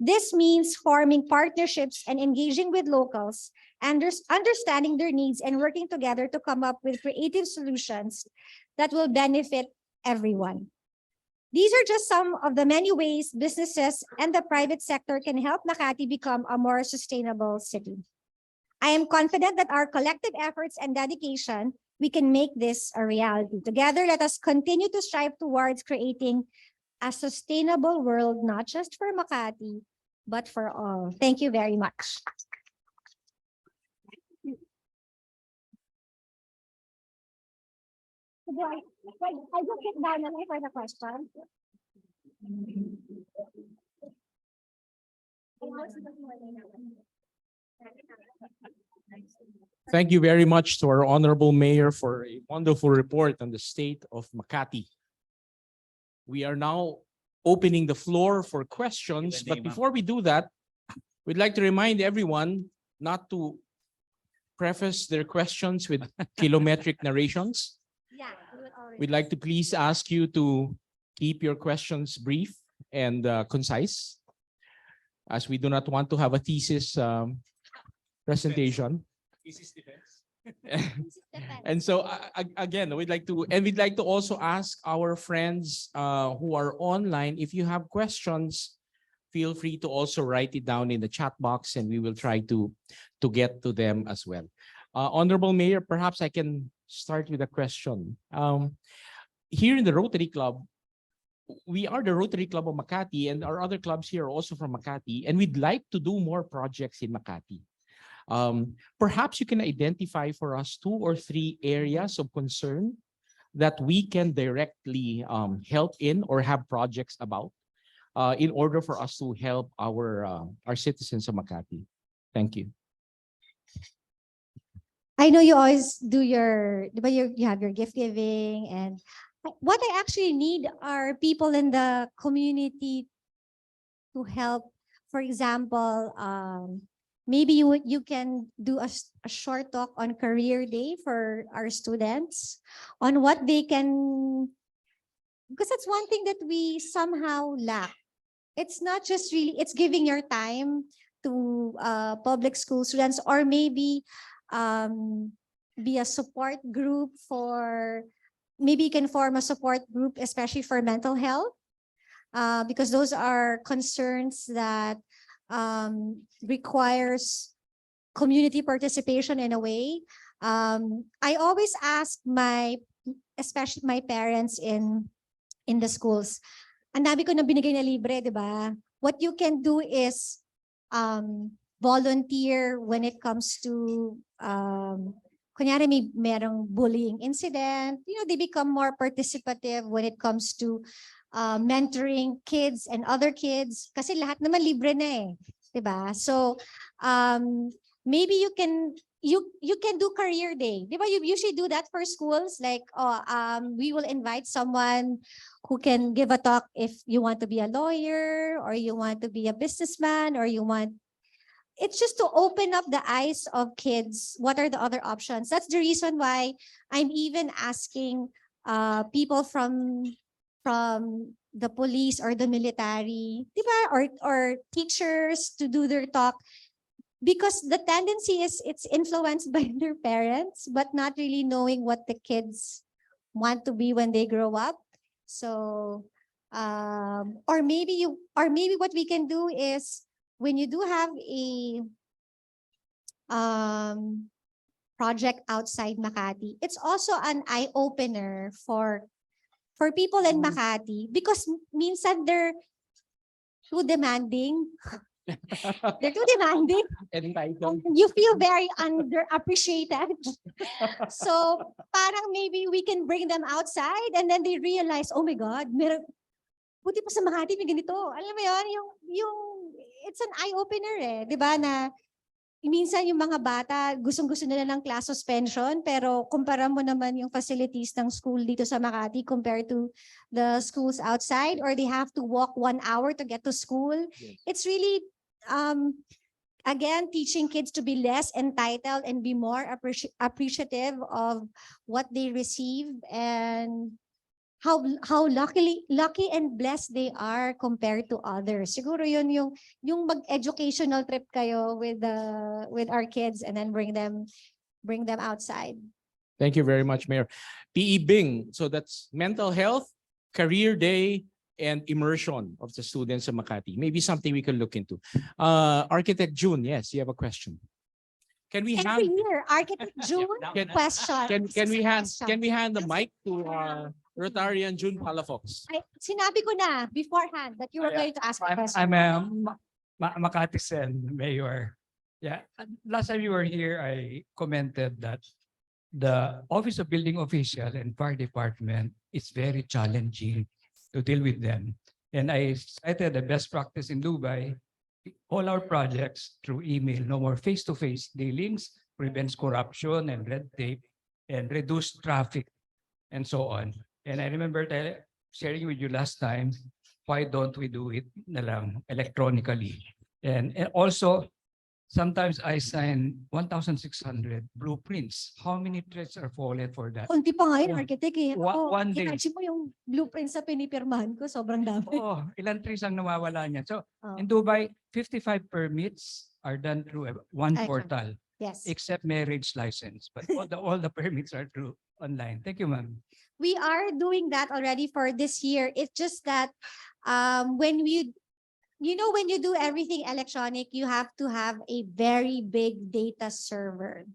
This means forming partnerships and engaging with locals, understanding their needs and working together to come up with creative solutions that will benefit everyone. These are just some of the many ways businesses and the private sector can help Makati become a more sustainable city. I am confident that our collective efforts and dedication, we can make this a reality. Together, let us continue to strive towards creating a sustainable world, not just for Makati, but for all. Thank you very much. I just sit down and for the question. Thank you very much to our Honorable Mayor for a wonderful report on the state of Makati. We are now opening the floor for questions, but before we do that, we'd like to remind everyone not to preface their questions with kilometric narrations. Yeah, We'd like to please ask you to keep your questions brief and concise, as we do not want to have a thesis presentation. And so again, we'd like to also ask our friends who are online, if you have questions, feel free to also write it down in the chat box and we will try to get to them as well. Honorable Mayor, perhaps I can start with a question. Here in the Rotary Club, we are the Rotary Club of Makati, and our other clubs here are also from Makati, and we'd like to do more projects in Makati. Perhaps you can identify for us 2 or 3 areas of concern that we can directly help in or have projects about in order for us to help our citizens of Makati. Thank you. I know you always do you have your gift giving, and what I actually need are people in the community to help. For example, maybe you can do a short talk on career day for our students on what they can, because that's one thing that we somehow lack. It's not just really, it's giving your time to public school students, or maybe be a support group for, maybe you can form a support group, especially for mental health, because those are concerns that requires community participation in a way. I always ask especially my parents in the schools, ang dami ko na binigay na libre, di ba? What you can do is volunteer when it comes to kunyari merong bullying incident, they become more participative when it comes to mentoring kids and other kids, kasi lahat naman libre na eh, diba? So maybe you can you can do career day. Di ba you usually do that for schools? Like, we will invite someone who can give a talk if you want to be a lawyer or you want to be a businessman or you want, it's just to open up the eyes of kids. What are the other options? That's the reason why I'm even asking people from the police or the military, di ba? Or teachers to do their talk. Because the tendency is it's influenced by their parents, but not really knowing what the kids want to be when they grow up. So, or maybe what we can do is when you do have a project outside Makati, it's also an eye opener for people in Makati because minsan they're too demanding. They're too demanding. You feel very underappreciated. So parang maybe we can bring them outside and then they realize, oh my God, buti pa sa Makati may ganito. Alam mo yun, yung it's an eye-opener eh. Di ba na minsan yung mga bata gustong-gusto nila ng class suspension pero kumpara mo naman yung facilities ng school dito sa Makati compared to the schools outside or they have to walk 1 hour to get to school. Yes. It's really again teaching kids to be less entitled and be more appreciative of what they receive and how lucky and blessed they are compared to others. Siguro yun yung mag-educational trip kayo with our kids and then bring them outside. Thank you very much, Mayor. PE Bing, so that's mental health, career day, and immersion of the students in Makati. Maybe something we can look into. Architect June, yes, you have a question. Can we Every year, Architect June, question. Can we hand the mic to Rotarian June Palafox? Sinabi ko na beforehand that you were going to ask a question. I'm Makati Sen, Mayor. Yeah, last time you were here, I commented that the Office of Building Official and Fire Department is very challenging to deal with them. And I cited the best practice in Dubai. All our projects through email, no more face-to-face dealings, prevents corruption and red tape, and reduce traffic, and so on. And I remember sharing with you last time, why don't we do it na lang electronically? And also, sometimes I sign 1,600 blueprints. How many threads are fallen for that? Kunti pa nga yun, Architect eh. One day. Imagine mo yung blueprints sa pinipirmahan ko, sobrang dami. Oh, ilan trees ang nawawala niyan. So, in Dubai, 55 permits are done through one portal. Yes. Except marriage license. But all the permits are through online. Thank you, ma'am. We are doing that already for this year. It's just that when when you do everything electronic, you have to have a very big data server.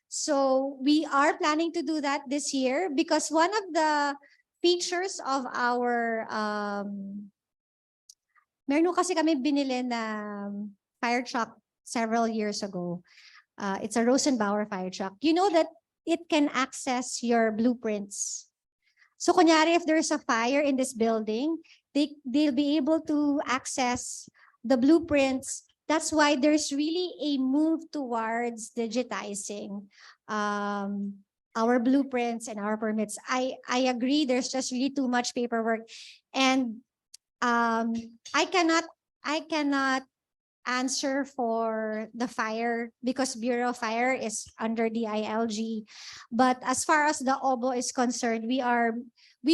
So we are planning to do that this year because one of the features of our meron kasi kami binili na fire truck several years ago. It's a Rosenbauer fire truck. You know that it can access your blueprints. So kunyari, if there's a fire in this building, they'll be able to access the blueprints. That's why there's really a move towards digitizing our blueprints and our permits. I agree, there's just really too much paperwork. And I cannot answer for the fire because Bureau of Fire is under the ILG. But as far as the OBO is concerned, we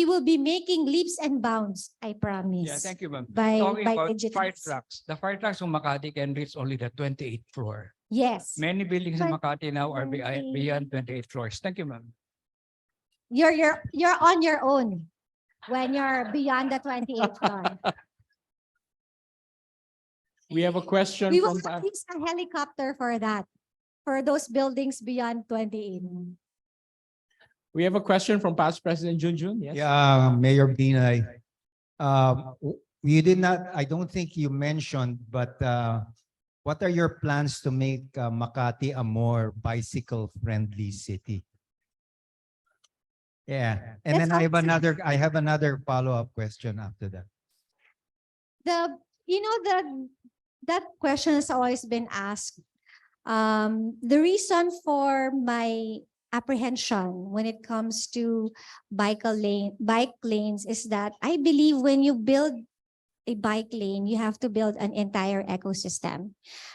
will be making leaps and bounds, I promise. Yeah, thank you, ma'am. By about digitizing. fire trucks, the fire trucks from Makati can reach only the 28th floor. Yes. Many buildings in But Makati now are beyond 28 floors. Thank you, ma'am. You're on your own when you're beyond the 28th floor. We have a question We will from use a helicopter for that, for those buildings beyond 28. we have a question from past President Junjun. Yes. Yeah, Mayor Binay. You did not, I don't think you mentioned, but what are your plans to make Makati a more bicycle-friendly city? Yeah, and then I have another follow-up question after that. That question has always been asked. The reason for my apprehension when it comes to bike lanes is that I believe when you build a bike lane, you have to build an entire ecosystem.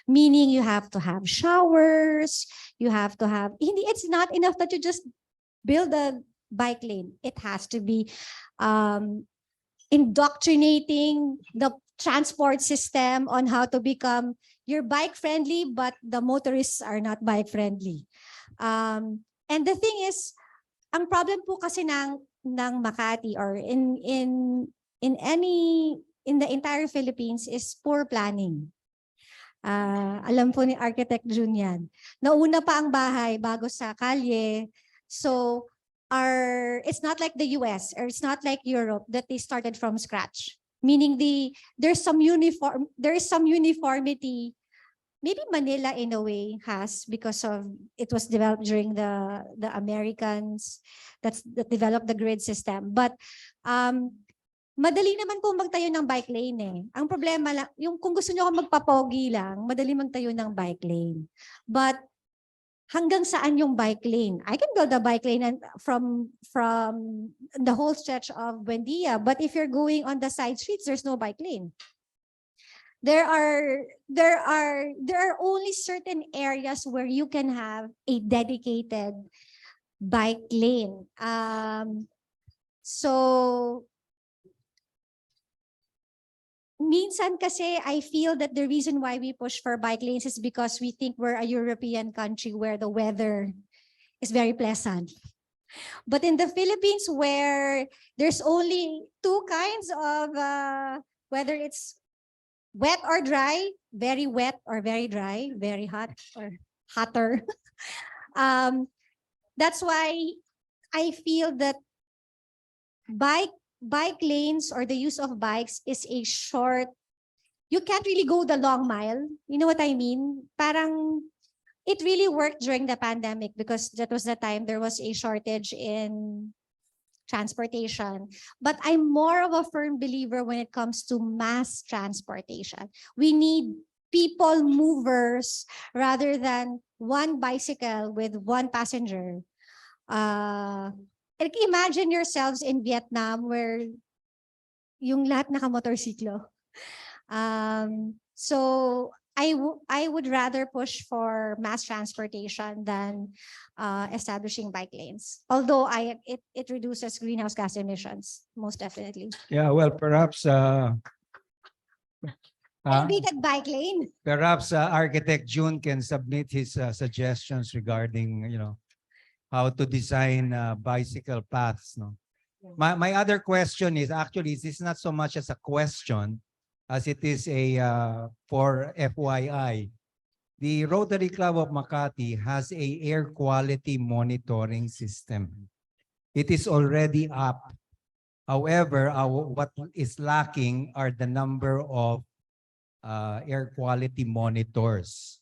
Meaning you have to have showers, you have to have, it's not enough that you just build a bike lane. It has to be indoctrinating the transport system on how to become you're bike friendly, but the motorists are not bike friendly. And the thing is, ang problem po kasi ng Makati or in the entire Philippines is poor planning. Alam po ni Architect Jun yan. Nauna pa ang bahay bago sa kalye. So it's not like the US or it's not like Europe that they started from scratch. Meaning there's some uniformity. Maybe Manila in a way has because of it was developed during the Americans that developed the grid system. But madali naman po magtayo ng bike lane eh. Ang problema lang, yung kung gusto niyo magpapogi lang, madali magtayo ng bike lane. But hanggang saan yung bike lane? I can build a bike lane from the whole stretch of Buendia, but if you're going on the side streets, there's no bike lane. There are only certain areas where you can have a dedicated bike lane. So minsan kasi I feel that the reason why we push for bike lanes is because we think we're a European country where the weather is very pleasant. But in the Philippines where there's only two kinds of whether it's wet or dry, very wet or very dry, very hot or hotter. That's why I feel that bike lanes or the use of bikes is a short, you can't really go the long mile. You know what I mean? Parang it really worked during the pandemic because that was the time there was a shortage in transportation. But I'm more of a firm believer when it comes to mass transportation. We need people movers rather than one bicycle with one passenger. Imagine yourselves in Vietnam where yung lahat naka-motorsiklo. So I would rather push for mass transportation than establishing bike lanes. Although it reduces greenhouse gas emissions, most definitely. Yeah, well, perhaps Elevated bike lane. perhaps Architect June can submit his suggestions regarding, how to design bicycle paths. No, my other question is actually this is not so much as a question as it is a for FYI. The Rotary Club of Makati has a air quality monitoring system. It is already up. However, what is lacking are the number of air quality monitors.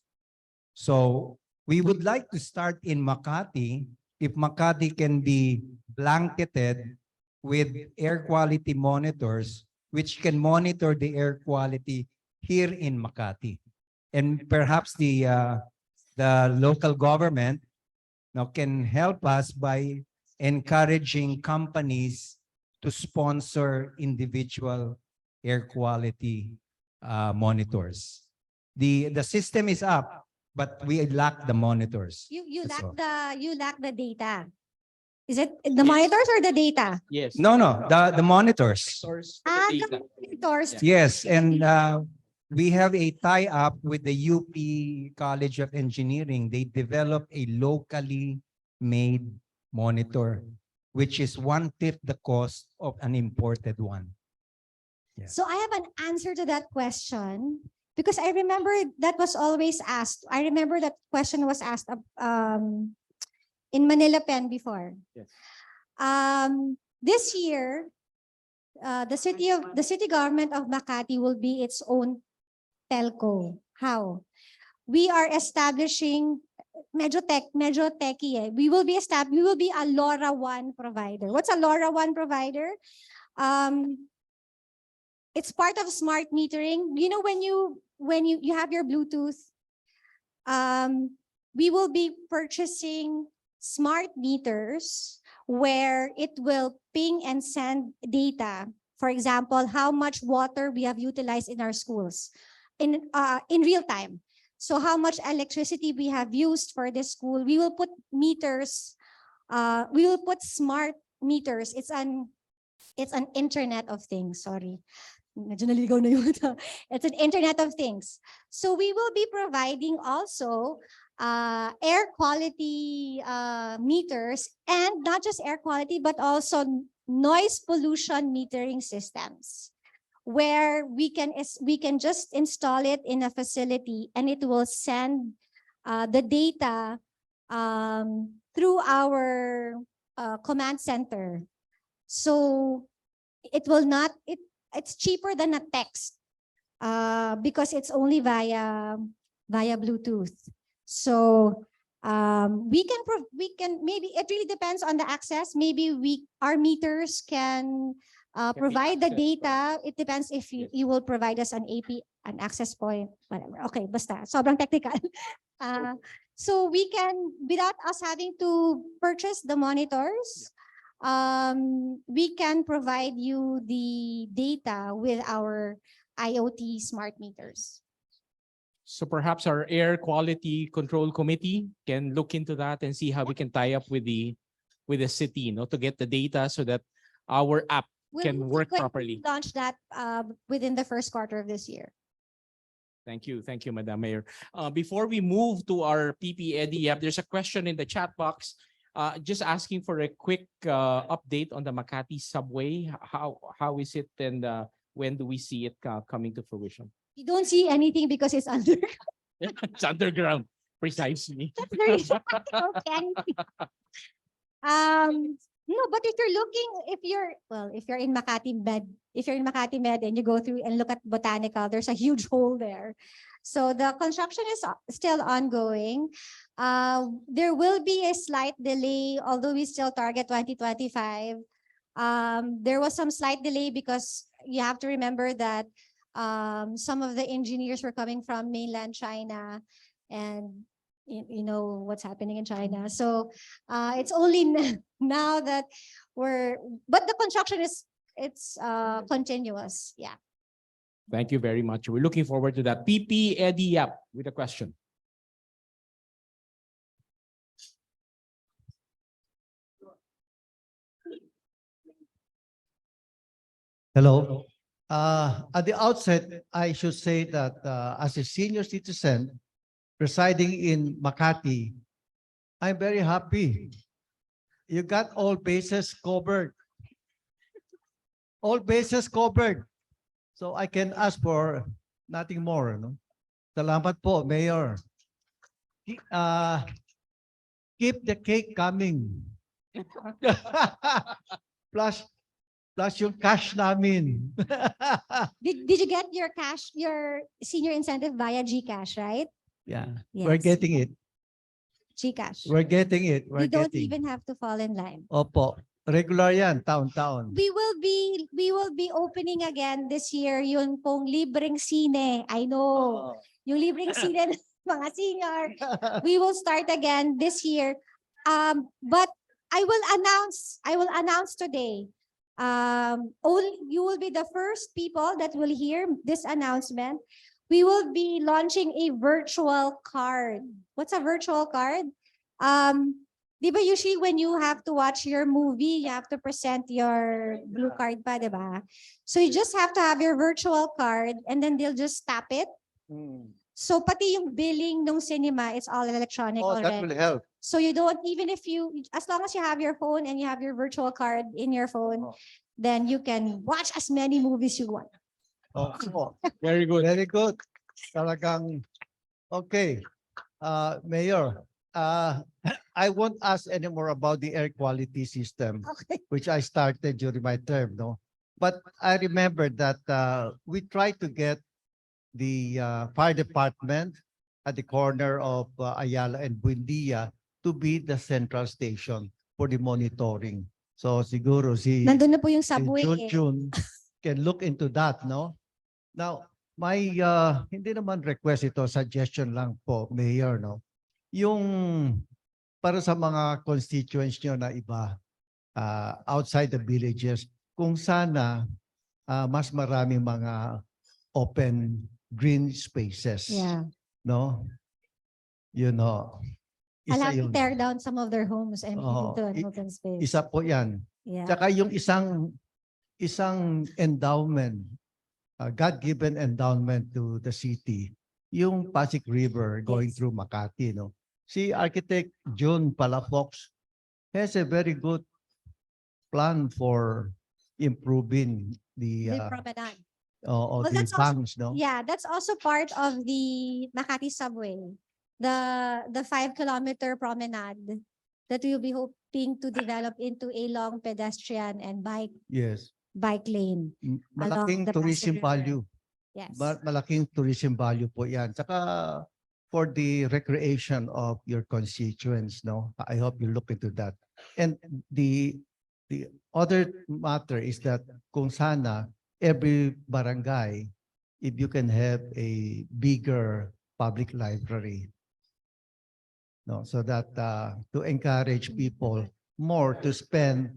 So we would like to start in Makati. If Makati can be blanketed with air quality monitors, which can monitor the air quality here in Makati. And perhaps the local government can help us by encouraging companies to sponsor individual air quality monitors. The system is up, but we lack the monitors. You That's all. lack the data. Is it the monitors or the data? Yes. No, the monitors. Source The data. monitors. Yes, and we have a tie-up with the UP College of Engineering. They developed a locally made monitor, which is 1/5 the cost of an imported one. Yeah. So I have an answer to that question because I remember that was always asked. I remember that question was asked in Manila Pen before. Yes. This year, the city government of Makati will be its own telco. How? We are establishing medyo techy eh. We will be a LoRaWAN provider. What's a LoRaWAN provider? It's part of smart metering. You know when you have your Bluetooth, we will be purchasing smart meters where it will ping and send data. For example, how much water we have utilized in our schools in real time. So how much electricity we have used for this school. We will put meters, we will put smart meters. It's an Internet of Things, sorry. Medyo naligaw na yung it's an Internet of Things. So we will be providing also air quality meters, and not just air quality, but also noise pollution metering systems, where we can just install it in a facility and it will send the data through our command center. So it will not, it's cheaper than a text because it's only via Bluetooth. So we can maybe, it really depends on the access. Maybe our meters can provide the data. It depends if you will provide us an an access point, whatever. Okay, basta, sobrang technical. So we can, without us having to purchase the monitors, we can provide you the data with our IoT smart meters. So perhaps our air quality control committee can look into that and see how we can tie up with the city, to get the data so that our app can work properly. Launch that within the first quarter of this year. Thank you, Madam Mayor. Before we move to our PPED, there's a question in the chat box, just asking for a quick update on the Makati subway. How is it, and when do we see it coming to fruition? You don't see anything because it's under. It's underground, precisely. That's the reason why you don't see anything. No, but if you're looking, if you're in Makati Med and you go through and look at Botanical, there's a huge hole there. So the construction is still ongoing. There will be a slight delay, although we still target 2025. There was some slight delay because you have to remember that some of the engineers were coming from mainland China, and you know what's happening in China. So it's only now that but the construction it's continuous. Yeah. Thank you very much. We're looking forward to that. PP Eddie Yap with a question. Hello. At the outset, I should say that as a senior citizen residing in Makati, I'm very happy. You got all bases covered. All bases covered. So I can ask for nothing more. No? Salamat po, Mayor. Keep the cake coming. Plus yung cash namin. Did you get your senior incentive via GCash, right? Yeah, Yes. we're getting it. GCash. We're getting it. You don't even have to fall in line. Opo. Regular yan, taon-taon. We will be opening again this year yung pong libreng sine. I know. Yung libreng sine ng mga senior. We will start again this year. But I will announce today. You will be the first people that will hear this announcement. We will be launching a virtual card. What's a virtual card? Di ba usually when you have to watch your movie, you have to present your blue card pa, di ba? So you just have to have your virtual card and then they'll just tap it. So pati yung billing ng cinema, it's all electronic already. That will help. So you don't, even if as long as you have your phone and you have your virtual card in your phone, then you can watch as many movies you want. Very good. Very good. Talagang, okay. Mayor, I won't ask anymore about the air quality system, which I started during my term, no? But I remember that we tried to get the fire department at the corner of Ayala and Buendia to be the central station for the monitoring. So siguro Nandun na po yung subway. June can look into that, no? Now, May hindi naman request ito, suggestion lang po, Mayor, no? Yung para sa mga constituents nyo na iba outside the villages, kung sana mas maraming mga open green spaces, Yeah. no? You know, isa Allowed to yun. tear down some of their homes and make Oo, into an open space. Isa po yan. Yeah. Tsaka yung isang endowment, God-given endowment to the city, yung Pasig River going Yes. through Makati, no? Si Architect June Palafox has a very good plan for improving the The promenade. of Well, the that's also- banks, no? Yeah, that's also part of the Makati subway. The 5 kilometer promenade that we'll be hoping to develop into a long pedestrian and Yes. bike lane. Malaking the tourism Pasig River. value. Yes. Malaking tourism value po yan. Tsaka for the recreation of your constituents, no? I hope you look into that. And the other matter is that kung sana every barangay, if you can have a bigger public library, no, so that to encourage people more to spend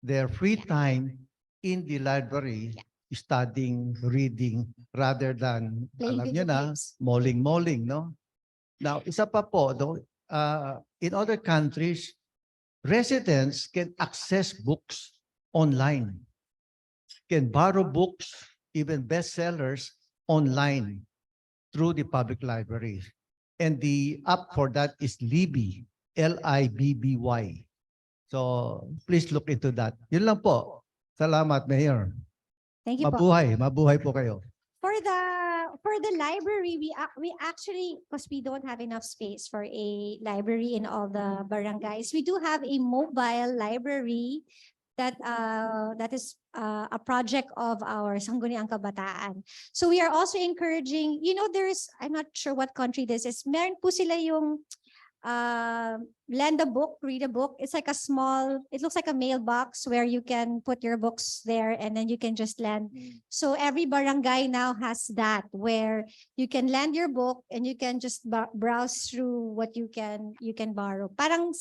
their free time in the library, studying, reading, rather than, Playing alam nyo video na, games. malling, no? Now, isa pa po, no, in other countries, residents can access books online, can borrow books, even bestsellers, online through the public libraries. And the app for that is Libby, Libby. So please look into that. Yun lang po. Salamat, Mayor. Thank you po. Mabuhay po kayo. For the library, we actually, because we don't have enough space for a library in all the barangays, we do have a mobile library that is a project of our Sangguniang Kabataan. So we are also encouraging, I'm not sure what country this is, meron po sila yung lend a book, read a book. It's like it looks like a mailbox where you can put your books there and then you can just lend. So every barangay now has that, where you can lend your book and you can just browse through what you can borrow. Parang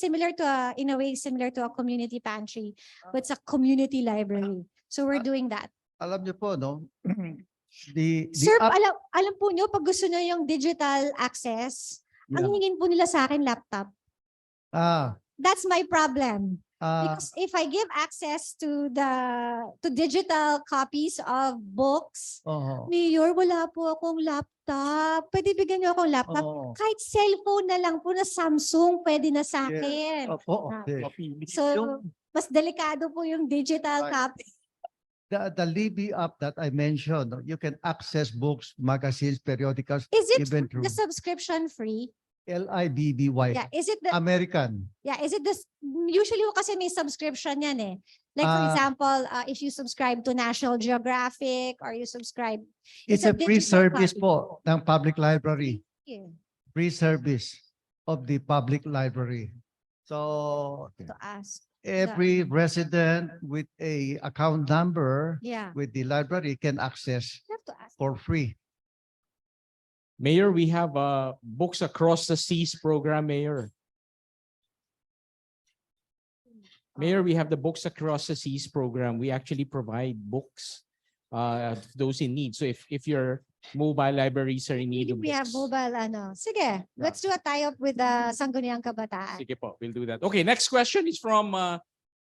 in a way similar to a community pantry, but it's a community library. So we're doing that. Alam niyo po, no? the Sir, app, alam po nyo, pag gusto nyo yung digital access, ang Yeah. hingin po nila sa akin laptop. That's my problem. Because if I give access to digital copies of books, Mayor, wala po akong laptop. Pwede bigyan niyo akong laptop. Kahit cellphone na lang po na Samsung, pwede na sa akin. So, mas delikado po yung digital copy. The Libby app that I mentioned, you can access books, magazines, periodicals, Is it even through the subscription free? Libby. Yeah, is it the American. Yeah, is it this usually kasi may subscription yan eh. Like for example, if you subscribe to National Geographic or you subscribe, It's a free digital service copy. po ng public library. Yeah. Free service of the public library. So To ask. every resident with a account number Yeah. with the library can access You have to ask. for free. Mayor, we have a Books Across the Seas program, Mayor. Mayor, we have the Books Across the Seas program. We actually provide books to those in need. So if your mobile libraries are in need of We have books. mobile Sige, let's do a tie-up with the Sangguniang Kabataan. Sige po, we'll do that. Okay, next question is from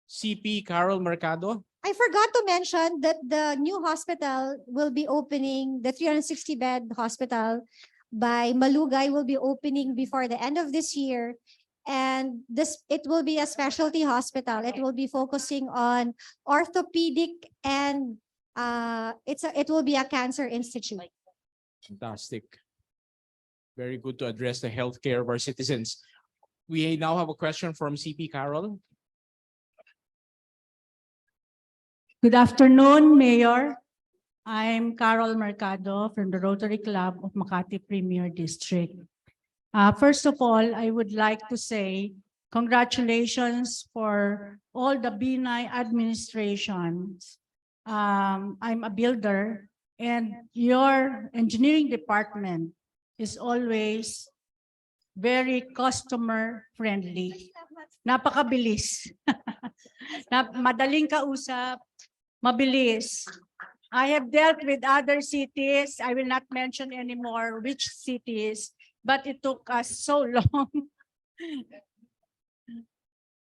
CP Carol Mercado. I forgot to mention that the new hospital will be opening, the 360-bed hospital by Malugay will be opening before the end of this year. And it will be a specialty hospital. It will be focusing on orthopedic and it will be a cancer institute. Fantastic. Very good to address the healthcare of our citizens. We now have a question from CP Carol. Good afternoon, Mayor. I'm Carol Mercado from the Rotary Club of Makati Premier District. First of all, I would like to say congratulations for all the Binay administrations. I'm a builder And your engineering department is always very customer friendly. Napakabilis. Madaling kausap, mabilis. I have dealt with other cities. I will not mention anymore which cities, but it took us so long.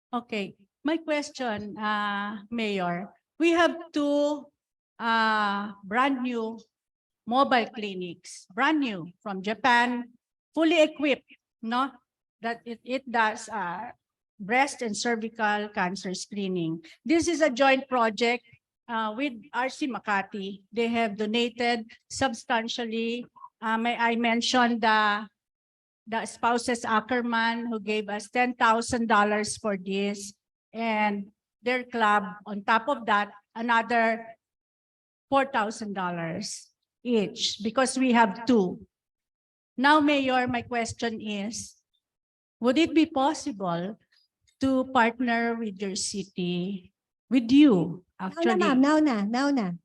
Okay, my question, Mayor, we have two brand new mobile clinics, brand new from Japan, fully equipped, no? That it does breast and cervical cancer screening. This is a joint project with RC Makati. They have donated substantially. May I mention the spouses Ackerman who gave us $10,000 for this, and their club on top of that another $4,000 each because we have two. Now, Mayor, my question is, would it be possible to partner with your city, with you, actually? Now na. Now na,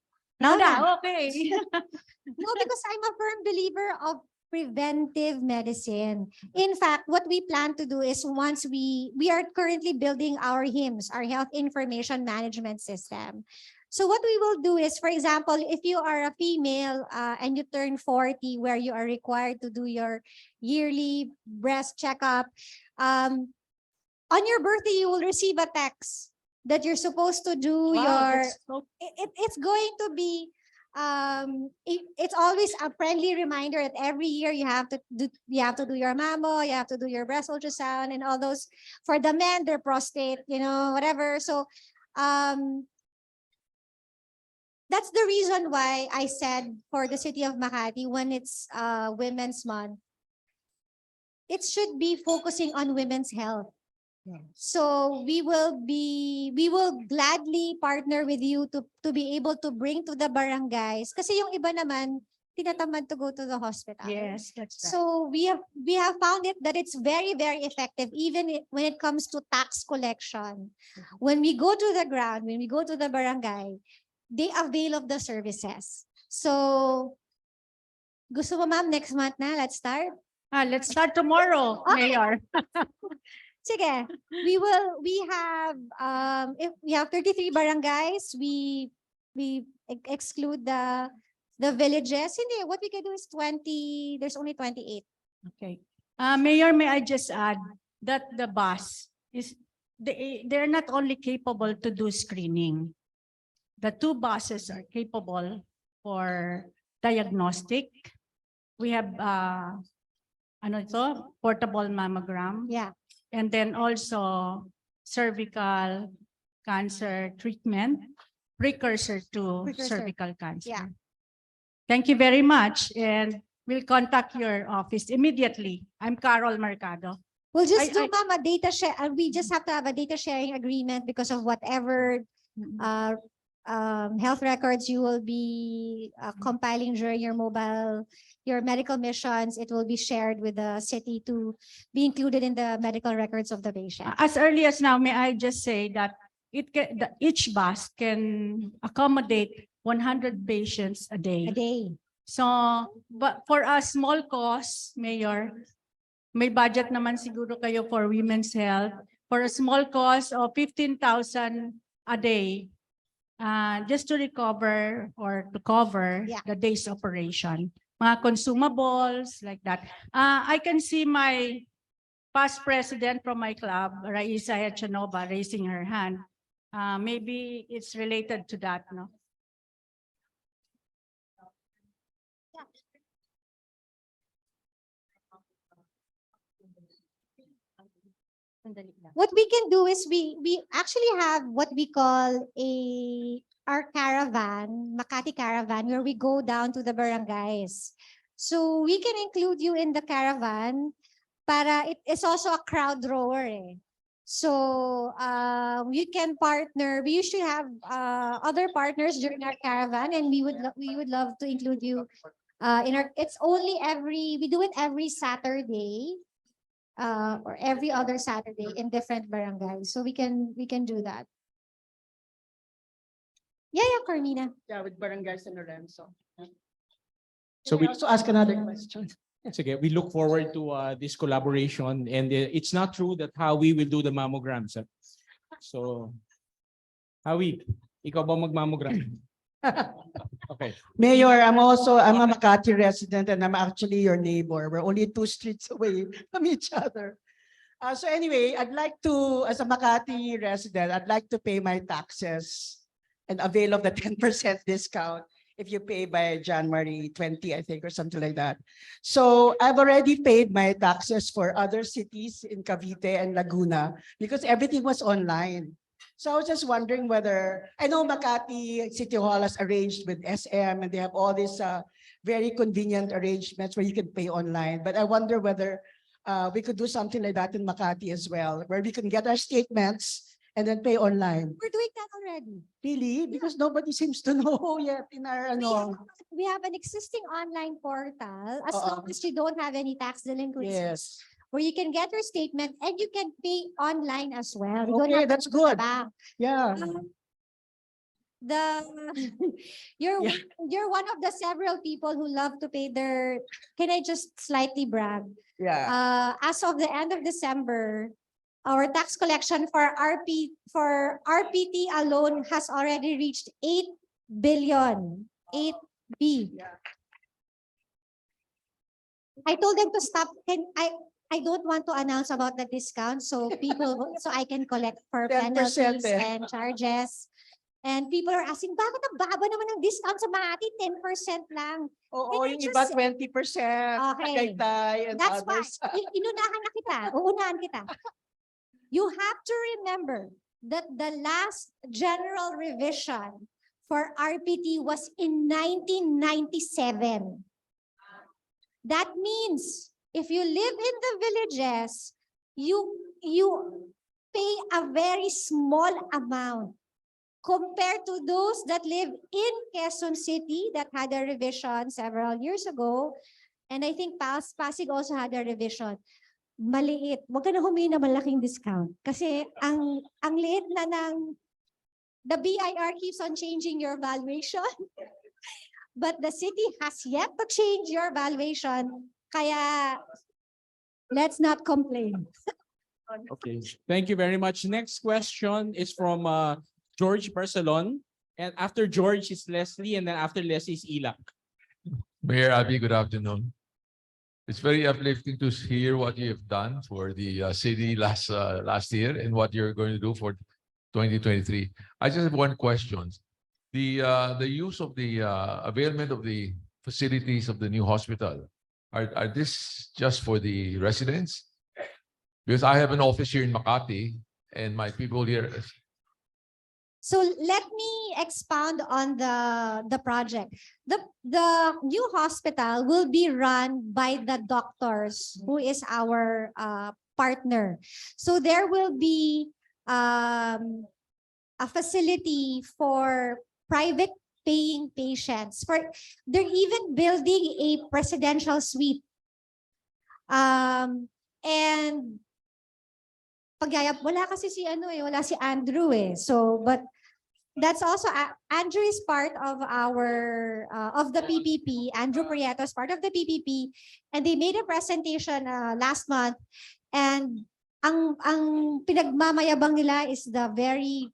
okay. No, because I'm a firm believer of preventive medicine. In fact, what we plan to do is once we are currently building our HIMSS, our Health Information Management System. So what we will do is, for example, if you are a female and you turn 40, where you are required to do your yearly breast checkup, on your birthday, you will receive a text that you're supposed to do it's going to be it's always a friendly reminder that every year you have to do your mammo, you have to do your breast ultrasound and all those. For the men, their prostate, whatever. So that's the reason why I said for the city of Makati, when it's Women's Month, it should be focusing on women's health. So we will gladly partner with you to be able to bring to the barangays. Kasi yung iba naman, tinatamad to go to the hospital. Yes, that's right. So we have found it that it's very, very effective, even when it comes to tax collection. When we go to the ground, when we go to the barangay, they avail of the services. So, gusto mo ma'am, next month na, let's start? Let's start tomorrow, Okay. Mayor. Sige, if we have 33 barangays, we exclude the villages. Hindi, what we can do is 20, there's only 28. Okay. Mayor, may I just add that the bus they're not only capable to do screening. The two buses are capable for diagnostic. We have portable mammogram. Yeah. And then also cervical cancer treatment, precursor to cervical cancer. Yeah. Thank you very much, and we'll contact your office immediately. I'm Carol Mercado. We'll just do ma'am a data share. We just have to have a data sharing agreement because of whatever health records you will be compiling during your medical missions. It will be shared with the city to be included in the medical records of the patient. As early as now, may I just say that each bus can accommodate 100 patients a day. A day. So, but for a small cost, Mayor, may budget naman siguro kayo for women's health. For a small cost of 15,000 a day, just to recover or to cover the day's operation. Mga consumables like that. I can see my past president from my club, Raisa Hechanova, raising her hand. Maybe it's related to that, no? What we can do is we actually have what we call our caravan, Makati caravan, where we go down to the barangays. So we can include you in the caravan para it is also a crowd drawer. So we can partner. We usually have other partners during our caravan, and we would love to include you in our. We do it every Saturday. Or every other Saturday in different barangays. So we can do that. Yeah, Carmina. Yeah, with Barangay San Lorenzo. So Can I we, also ask another question? sige, we look forward to this collaboration, and it's not true that Howie will do the mammograms. So, Howie, ikaw ba magmammogram? Okay. Mayor, I'm a Makati resident and I'm actually your neighbor. We're only 2 streets away from each other. So anyway, I'd like to, as a Makati resident, I'd like to pay my taxes and avail of the 10% discount if you pay by January 20, I think, or something like that. So I've already paid my taxes for other cities in Cavite and Laguna because everything was online. So I was just wondering whether, I know Makati City Hall has arranged with SM and they have all these very convenient arrangements where you can pay online. But I wonder whether we could do something like that in Makati as well, where we can get our statements and then pay online. We're doing that already. Really? Because nobody seems to know yet in our We have an existing online portal as Uh-uh. long as you don't have any tax delinquencies. Yes. Where you can get your statement and you can pay online as well. You don't Okay, have to that's go to the good. bank. Yeah. The you're Yeah. you're one of the several people who love to pay their. Can I just slightly brag? Yeah. As of the end of December, our tax collection for RPT alone has already reached 8 billion. 8B. I told them to stop. I don't want to announce about the discount so I can collect for 10%, penalties eh. and charges. And people are asking, bakit ang baba naman ng discount sa Makati? 10% lang. Oo, Can I yung iba just- 20%. Okay. Tagaytay and That's why. others. Inunahan na kita. Uunahan kita. You have to remember that the last general revision for RPT was in 1997. That means if you live in the villages, you pay a very small amount compared to those that live in Quezon City that had a revision several years ago. And I think Pasig also had a revision. Maliit. Huwag ka na humingi na malaking discount. Kasi ang liit na ng the BIR keeps on changing your valuation. But the city has yet to change your valuation. Kaya let's not complain. Okay. Thank you very much. Next question is from George Barcelon. And after George is Leslie, and then after Leslie is Ilak. Mayor Abby, good afternoon. It's very uplifting to hear what you have done for the city last year and what you're going to do for 2023. I just have one question. The use of the availment of the facilities of the new hospital, are this just for the residents? Because I have an office here in Makati and my people here. So let me expound on the project. The new hospital will be run by the doctors who is our partner. So there will be a facility for private paying patients. They're even building a presidential suite. And wala kasi wala si Andrew eh. So, but that's also, Andrew is part of our, of the PPP. Andrew Prieto is part of the PPP. And they made a presentation last month. And ang pinagmamayabang nila is the very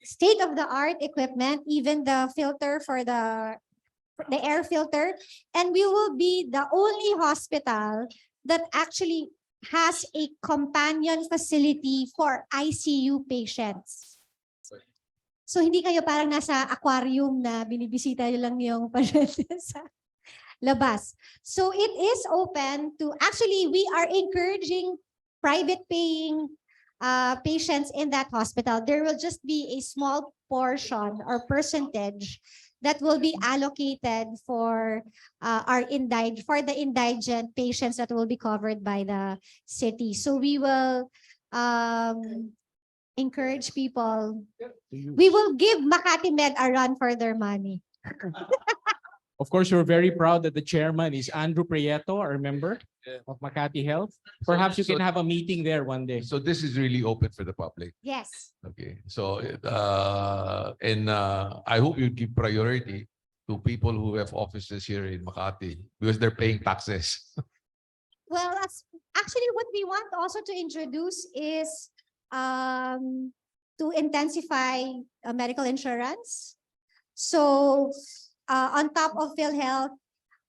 state-of-the-art equipment, even the filter for the air filter. And we will be the only hospital that actually has a companion facility for ICU patients. So hindi kayo parang nasa aquarium na binibisita nyo lang yung pasyente sa labas. So it is open to, actually we are encouraging private paying patients in that hospital. There will just be a small portion or percentage that will be allocated for the indigent patients that will be covered by the city. So we will encourage people. We will give Makati Med a run for their money. Of course, we're very proud that the chairman is Andrew Prieto, our member of Makati Health. Perhaps you can have a meeting there one day. So this is really open for the public. Yes. Okay, so I hope you give priority to people who have offices here in Makati because they're paying taxes? Well, that's actually what we want also to introduce is to intensify medical insurance. So on top of PhilHealth,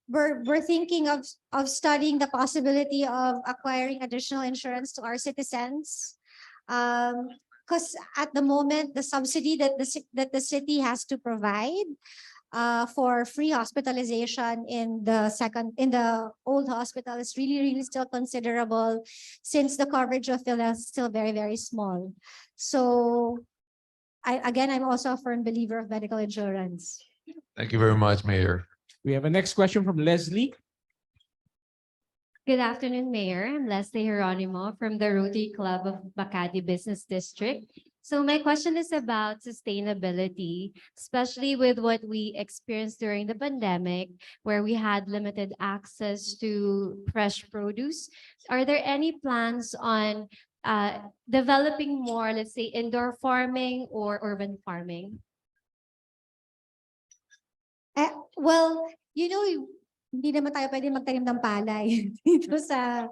we're thinking of studying the possibility of acquiring additional insurance to our citizens. Because at the moment, the subsidy that the city has to provide for free hospitalization in the old hospital is really still considerable, since the coverage of PhilHealth is still very small. So I'm also a firm believer of medical insurance. Thank you very much, Mayor. We have a next question from Leslie. Good afternoon, Mayor. I'm Leslie Geronimo from the Rotary Club of Makati Business District. So my question is about sustainability, especially with what we experienced during the pandemic, where we had limited access to fresh produce. Are there any plans on developing more, let's say, indoor farming or urban farming? Well, hindi naman tayo pwede magtanim ng palay dito sa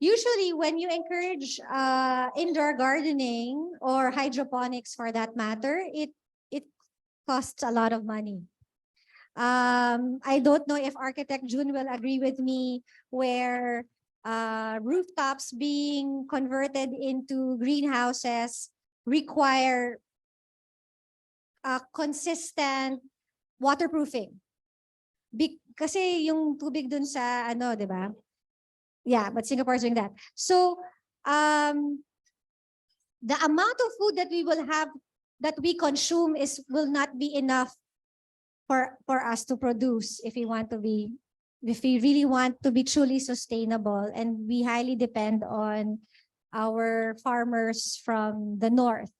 usually when you encourage indoor gardening or hydroponics for that matter, it costs a lot of money. I don't know if Architect June will agree with me, where rooftops being converted into greenhouses require consistent waterproofing. Kasi yung tubig dun sa di ba? Yeah, but Singapore is doing that. So the amount of food that we will have, that we consume, will not be enough for us to produce if we really want to be truly sustainable, and we highly depend on our farmers from the north.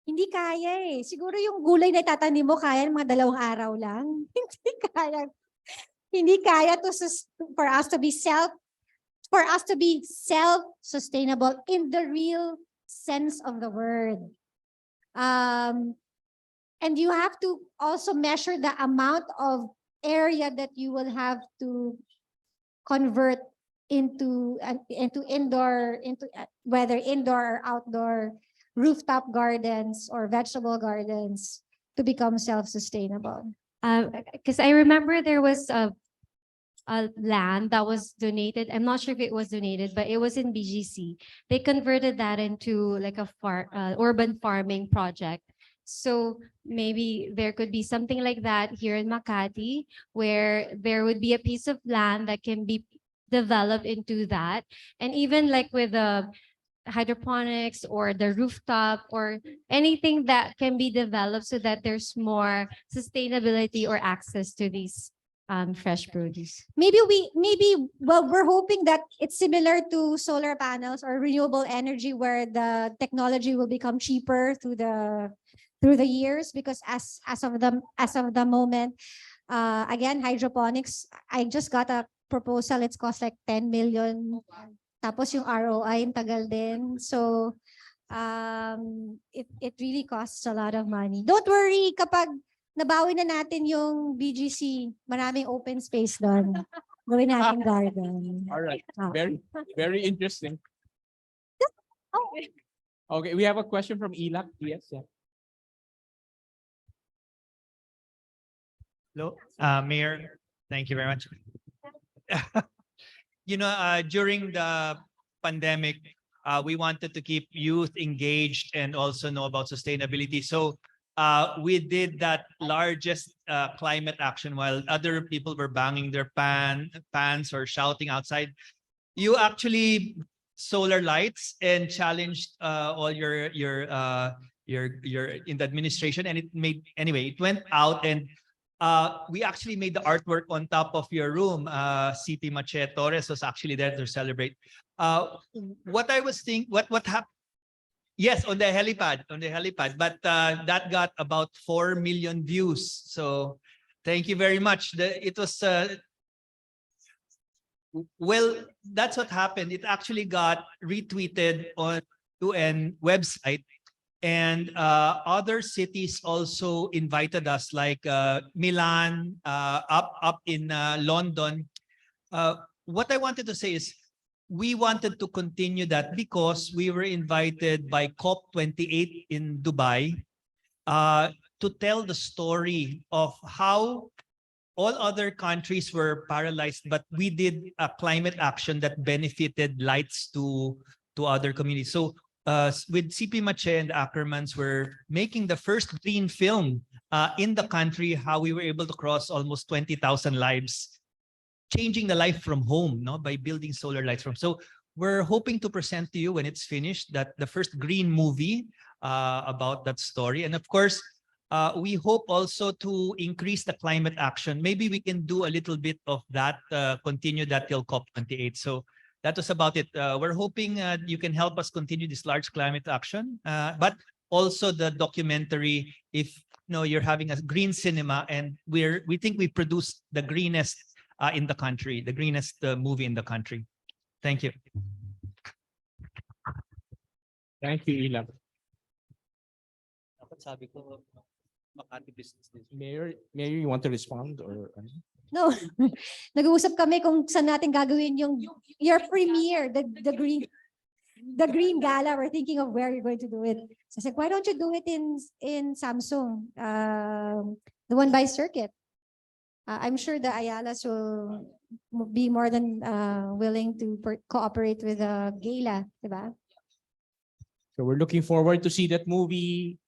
Hindi kaya eh. Siguro yung gulay na itatanim mo, kaya ng mga 2 araw lang. Hindi kaya for us to be self-sustainable in the real sense of the word. And you have to also measure the amount of area that you will have to convert into whether indoor or outdoor rooftop gardens or vegetable gardens to become self-sustainable. Because I remember there was a land that was donated. I'm not sure if it was donated, but it was in BGC. They converted that into like a urban farming project. So maybe there could be something like that here in Makati, where there would be a piece of land that can be developed into that. And even like with the hydroponics or the rooftop or anything that can be developed so that there's more sustainability or access to these fresh produce. Maybe we're hoping that it's similar to solar panels or renewable energy, where the technology will become cheaper through the years, because as of the moment, again, hydroponics, I just got a proposal. It's cost like 10 million. Tapos yung ROI, yung tagal din. So, it really costs a lot of money. Don't worry, kapag nabawi na natin yung BGC, maraming open space doon. Gawin natin garden. All right. Very interesting. Okay, we have a question from Ilak. Yes. Yeah. Hello, Mayor. Thank you very much. During the pandemic, we wanted to keep youth engaged and also know about sustainability. So we did that largest climate action while other people were banging their pans or shouting outside. You actually solar lights and challenged all your in the administration, and it went out, and we actually made the artwork on top of your room. City Mache Torres was actually there to celebrate. What I was thinking, what happened? Yes, on the helipad, but that got about 4 million views. So thank you very much. It was, well, that's what happened. It actually got retweeted on UN website. And other cities also invited us, like Milan, up in London. What I wanted to say is we wanted to continue that because we were invited by COP28 in Dubai to tell the story of how all other countries were paralyzed, but we did a climate action that benefited lights to other communities. So with CP Mache and the Ackermans, we're making the first green film in the country, how we were able to cross almost 20,000 lives, changing the life from home, no, by building solar lights from. So we're hoping to present to you when it's finished that the first green movie about that story. And of course, we hope also to increase the climate action. Maybe we can do a little bit of that, continue that till COP28. So that was about it. We're hoping you can help us continue this large climate action, but also the documentary. If you're having a green cinema, and we think we produced the greenest in the country, the greenest movie in the country. Thank you. Thank you, Ilam. Mayor, you want to respond or? No, nag-uusap kami kung saan natin gagawin your premiere, the green gala. We're thinking of where you're going to do it. So I said, why don't you do it in Samsung, the one by Circuit? I'm sure the Ayalas will be more than willing to cooperate with the gala, diba? So we're looking forward to see that movie.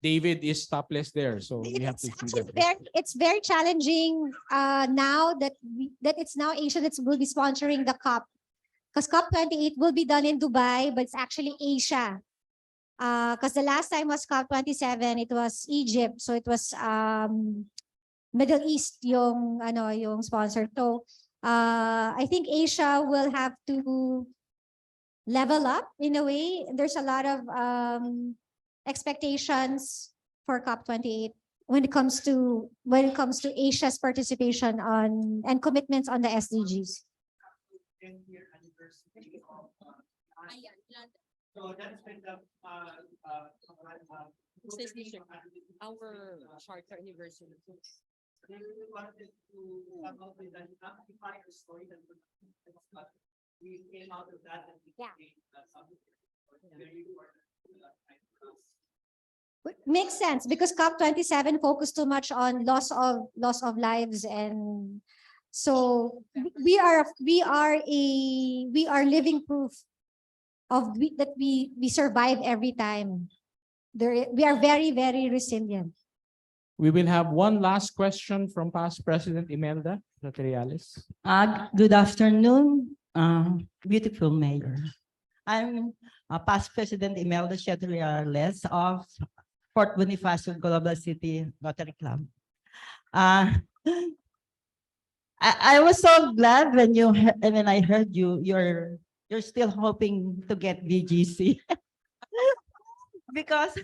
David is topless there, so we have to see that. It's very challenging now that it's now Asia that will be sponsoring the COP, because COP28 will be done in Dubai, but it's actually Asia. Because the last time was COP27, it was Egypt, so it was Middle East yung sponsor. So I think Asia will have to level up in a way. There's a lot of expectations for COP28 when it comes to Asia's participation on and commitments on the SDGs. So that's been our charter anniversary. We wanted to come up with an amplifier story that we came out of that and Makes sense because COP27 focused too much on loss of lives, and so we are living proof of that we survive every time. We are very, very resilient. We will have one last question from past President Imelda Materiales. Good afternoon, beautiful mayor. I'm past President Imelda Materiales of Fort Bonifacio Global City Rotary Club. I was so glad when I heard you're still hoping to get BGC because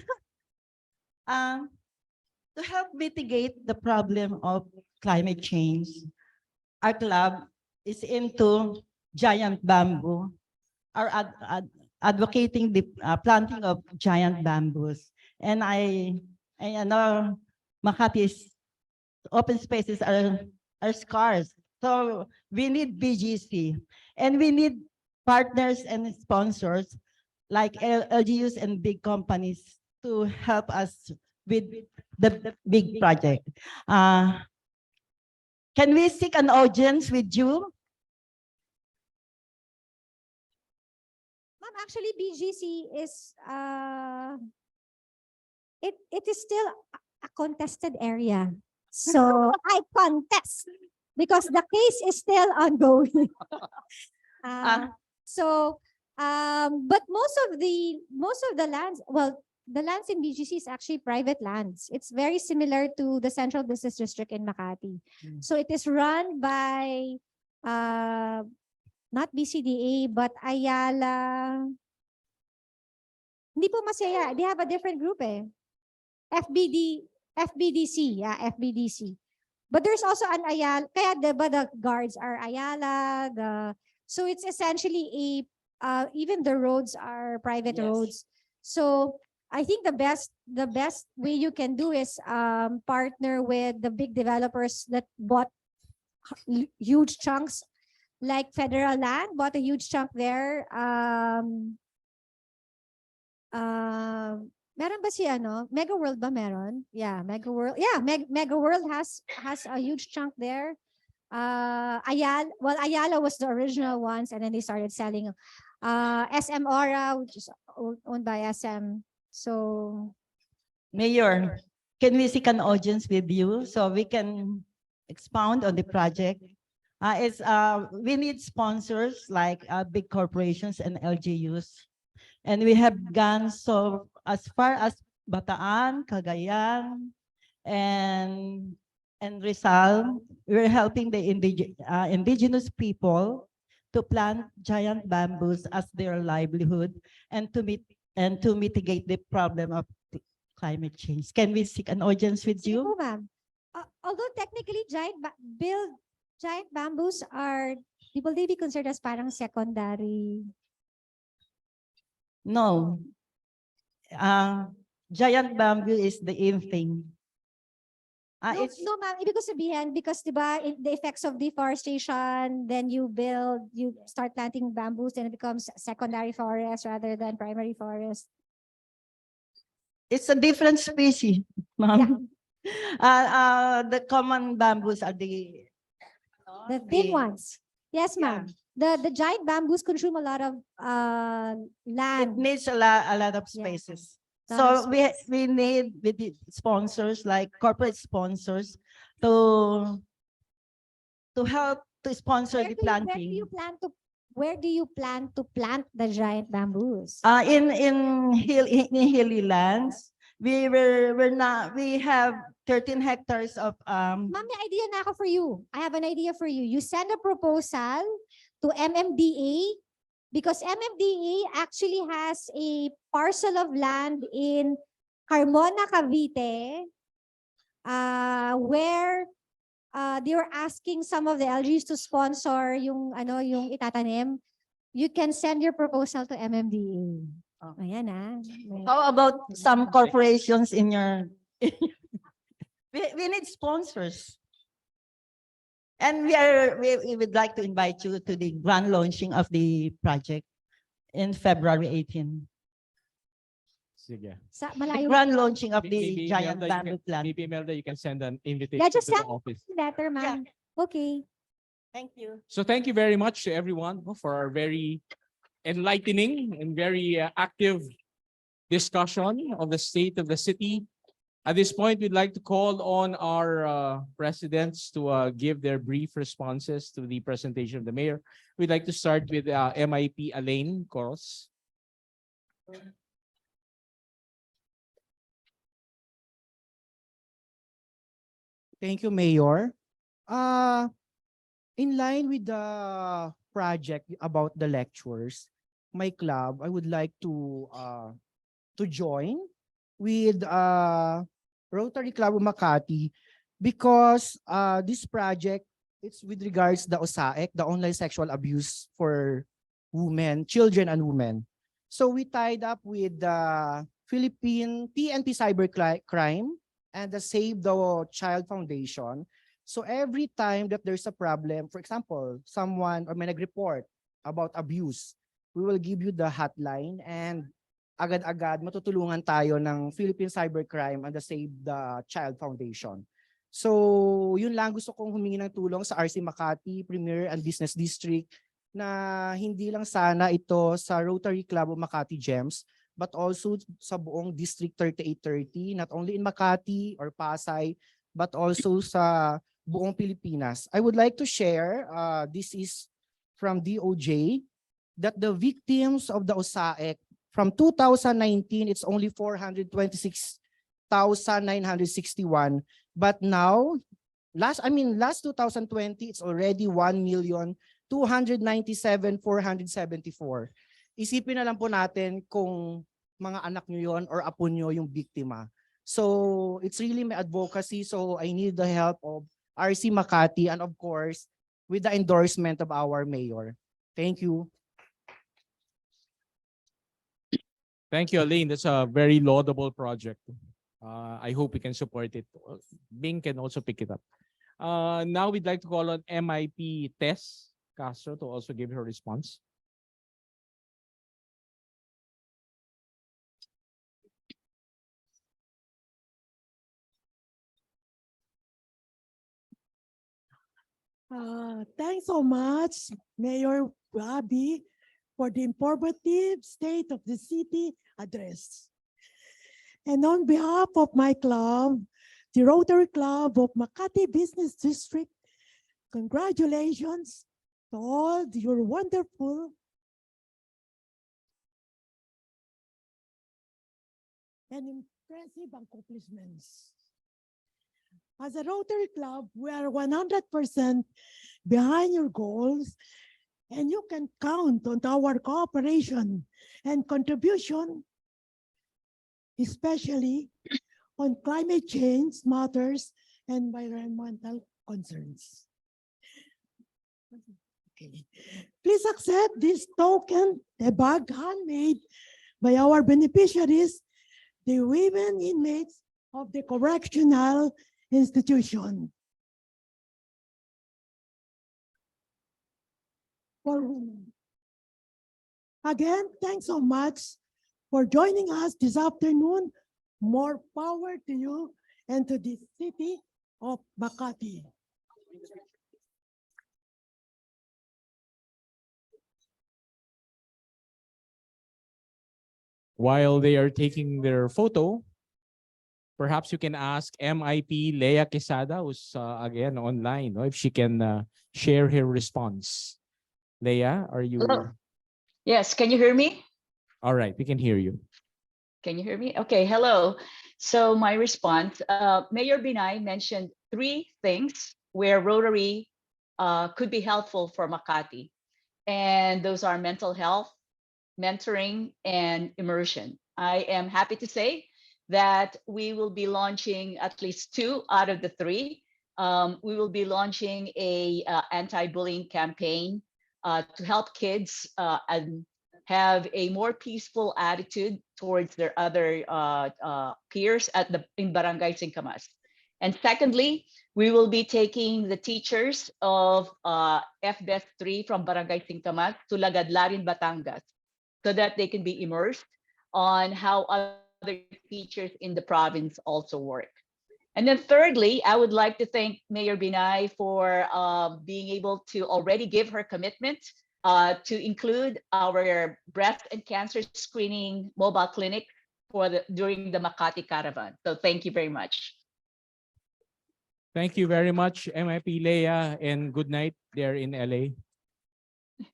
to help mitigate the problem of climate change, our club is into giant bamboo, are advocating the planting of giant bamboos. And I know Makati's open spaces are scarce. So we need BGC, and we need partners and sponsors like LGUs and big companies to help us with the big project. Can we seek an audience with you? Ma'am, actually BGC is it is still a contested area. So I contest because the case is still ongoing. But most of the lands, well, the lands in BGC is actually private lands. It's very similar to the Central Business District in Makati. So it is run by not BCDA but Ayala. Hindi po Masaya. They have a different group eh. FBDC, yeah, FBDC. But there's also an Ayala, kaya diba the guards are Ayala, so it's essentially even the roads are private roads. So I think the best way you can do is partner with the big developers that bought huge chunks, like Federal Land bought a huge chunk there. Meron ba si Mega World ba meron? Yeah, Mega World. Yeah, Mega World has a huge chunk there. Ayala was the original ones, and then they started selling. SM Aura, which is owned by SM. So, Mayor, can we seek an audience with you so we can expound on the project? We need sponsors like big corporations and LGUs. And we have gone so as far as Bataan, Cagayan, and Rizal. We're helping the indigenous people to plant giant bamboos as their livelihood and to mitigate the problem of climate change. Can we seek an audience with you? oh, ma'am. Although technically giant bamboos will they be considered as parang secondary? No. Giant bamboo is the in thing. No, ma'am. Ibig ko sabihin, because diba, the effects of deforestation, then you start planting bamboos, then it becomes secondary forest rather than primary forest. It's a different species, ma'am. The common bamboos are the thin ones. Yes, ma'am. The giant bamboos consume a lot of land. It needs a lot of spaces. So we need with the sponsors, like corporate sponsors, to help to sponsor the planting. Where do you plan to plant the giant bamboos? In hilly lands, we have 13 hectares of Ma'am, may idea na ako for you. I have an idea for you. You send a proposal to MMDA, because MMDA actually has a parcel of land in Carmona, Cavite, where they were asking some of the LGs to sponsor yung itatanim. You can send your proposal to MMDA. Ayan How about some corporations in your we need sponsors. And we would like to invite you to the grand launching of the project in February 18. Sige. The grand launching of the giant Imelda, bamboo plant. maybe Imelda, you can send an invitation just to the send office. letter, ma'am. Okay. Thank you. So thank you very much to everyone for our very enlightening and very active discussion of the state of the city. At this point, we'd like to call on our presidents to give their brief responses to the presentation of the mayor. We'd like to start with MIP Elaine Coros. Thank you, Mayor. In line with the project about the lectures, my club, I would like to join with Rotary Club of Makati, because this project, it's with regards the OSAEC, the online sexual abuse for women, children and women. So we tied up with the Philippine PNP Cybercrime and the Save the Child Foundation. So every time that there's a problem, for example, someone or may nag-report about abuse, we will give you the hotline, and agad-agad matutulungan tayo ng Philippine Cybercrime and the Save the Child Foundation. So yun lang, gusto kong humingi ng tulong sa RC Makati, Premier and Business District, na hindi lang sana ito sa Rotary Club of Makati GEMS, but also sa buong District 3830, not only in Makati or Pasay, but also sa buong Pilipinas. I would like to share, this is from DOJ, that the victims of the OSAEC from 2019, it's only 426,961. But now, last 2020, it's already 1,297,474. Isipin na lang po natin kung mga anak nyo yon or apo nyo yung biktima. So it's really my advocacy. So I need the help of RC Makati and of course, with the endorsement of our mayor. Thank you. Thank you, Elaine. That's a very laudable project. I hope we can support it. Bing can also pick it up. Now we'd like to call on MIP Tess Castro to also give her response. Thanks so much, Mayor Abby, for the informative State of the City address. And on behalf of my club, the Rotary Club of Makati Business District, congratulations to all your wonderful and impressive accomplishments. As a Rotary Club, we are 100% behind your goals, and you can count on our cooperation and contribution, especially on climate change matters and environmental concerns. Okay. Please accept this token, a bag handmade by our beneficiaries, the women inmates of the correctional institution. For women. Again, thanks so much for joining us this afternoon. More power to you and to the city of Makati. While they are taking their photo, perhaps you can ask MIP Leia Quesada, who's again online, no, if she can share her response. Leia, are you? Hello. Yes, can you hear me? All right, we can hear you. Can you hear me? Okay, hello. So my response, Mayor Binay mentioned 3 things where Rotary could be helpful for Makati. And those are mental health, mentoring, and immersion. I am happy to say that we will be launching at least 2 out of the 3. We will be launching a anti-bullying campaign to help kids and have a more peaceful attitude towards their other peers in Barangay Singkamas. And secondly, we will be taking the teachers of FBES 3 from Barangay Singkamas to Lagadlarin, Batangas, so that they can be immersed on how other teachers in the province also work. And then thirdly, I would like to thank Mayor Binay for being able to already give her commitment to include our breast and cancer screening mobile clinic during the Makati Caravan. So thank you very much. Thank you very much, MIP Leia, and good night there in LA.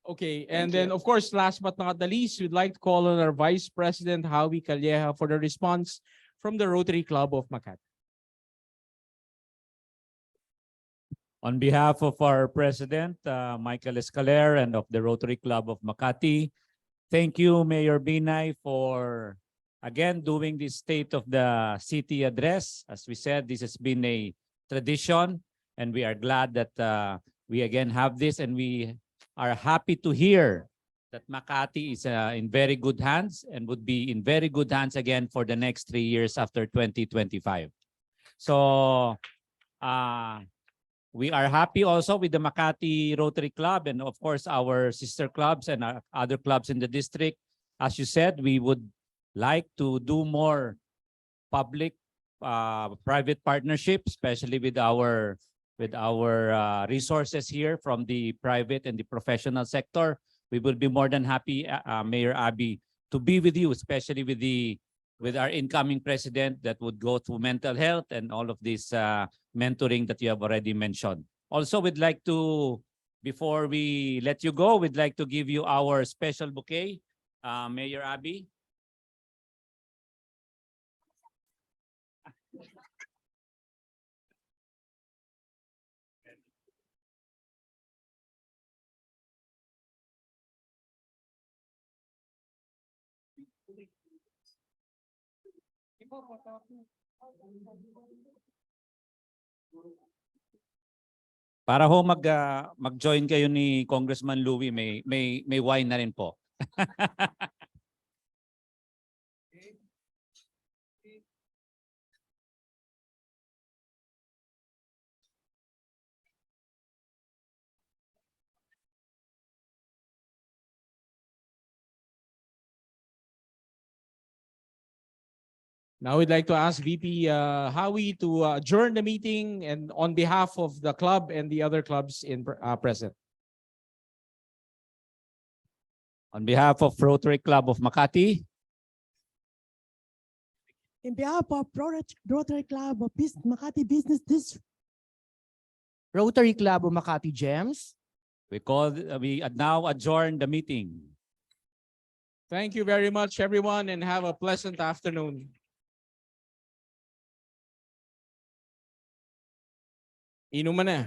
Okay, and then of course, last but not the least, we'd like to call on our Vice President, Howie Calleja, for the response from the Rotary Club of Makati. On behalf of our President, Michael Escaler, and of the Rotary Club of Makati, thank you, Mayor Binay, for again doing this State of the City address. As we said, this has been a tradition, and we are glad that we again have this, and we are happy to hear that Makati is in very good hands and would be in very good hands again for the next 3 years after 2025. So, we are happy also with the Makati Rotary Club and of course our sister clubs and other clubs in the district. As you said, we would like to do more public private partnership, especially with our resources here from the private and the professional sector. We will be more than happy, Mayor Abby, to be with you, especially with our incoming president that would go through mental health and all of this mentoring that you have already mentioned. Also, we'd like to, before we let you go, we'd like to give you our special bouquet, Mayor Abby. Para ho mag-join kayo ni Congressman Louie, may wine na rin po. Now we'd like to ask VP Howie to adjourn the meeting and on behalf of the club and the other clubs present. On behalf of Rotary Club of Makati, In behalf of Rotary Club of Makati Business District, Rotary Club of Makati Gems. we now adjourn the meeting. Thank you very much, everyone, and have a pleasant afternoon. Inuman na.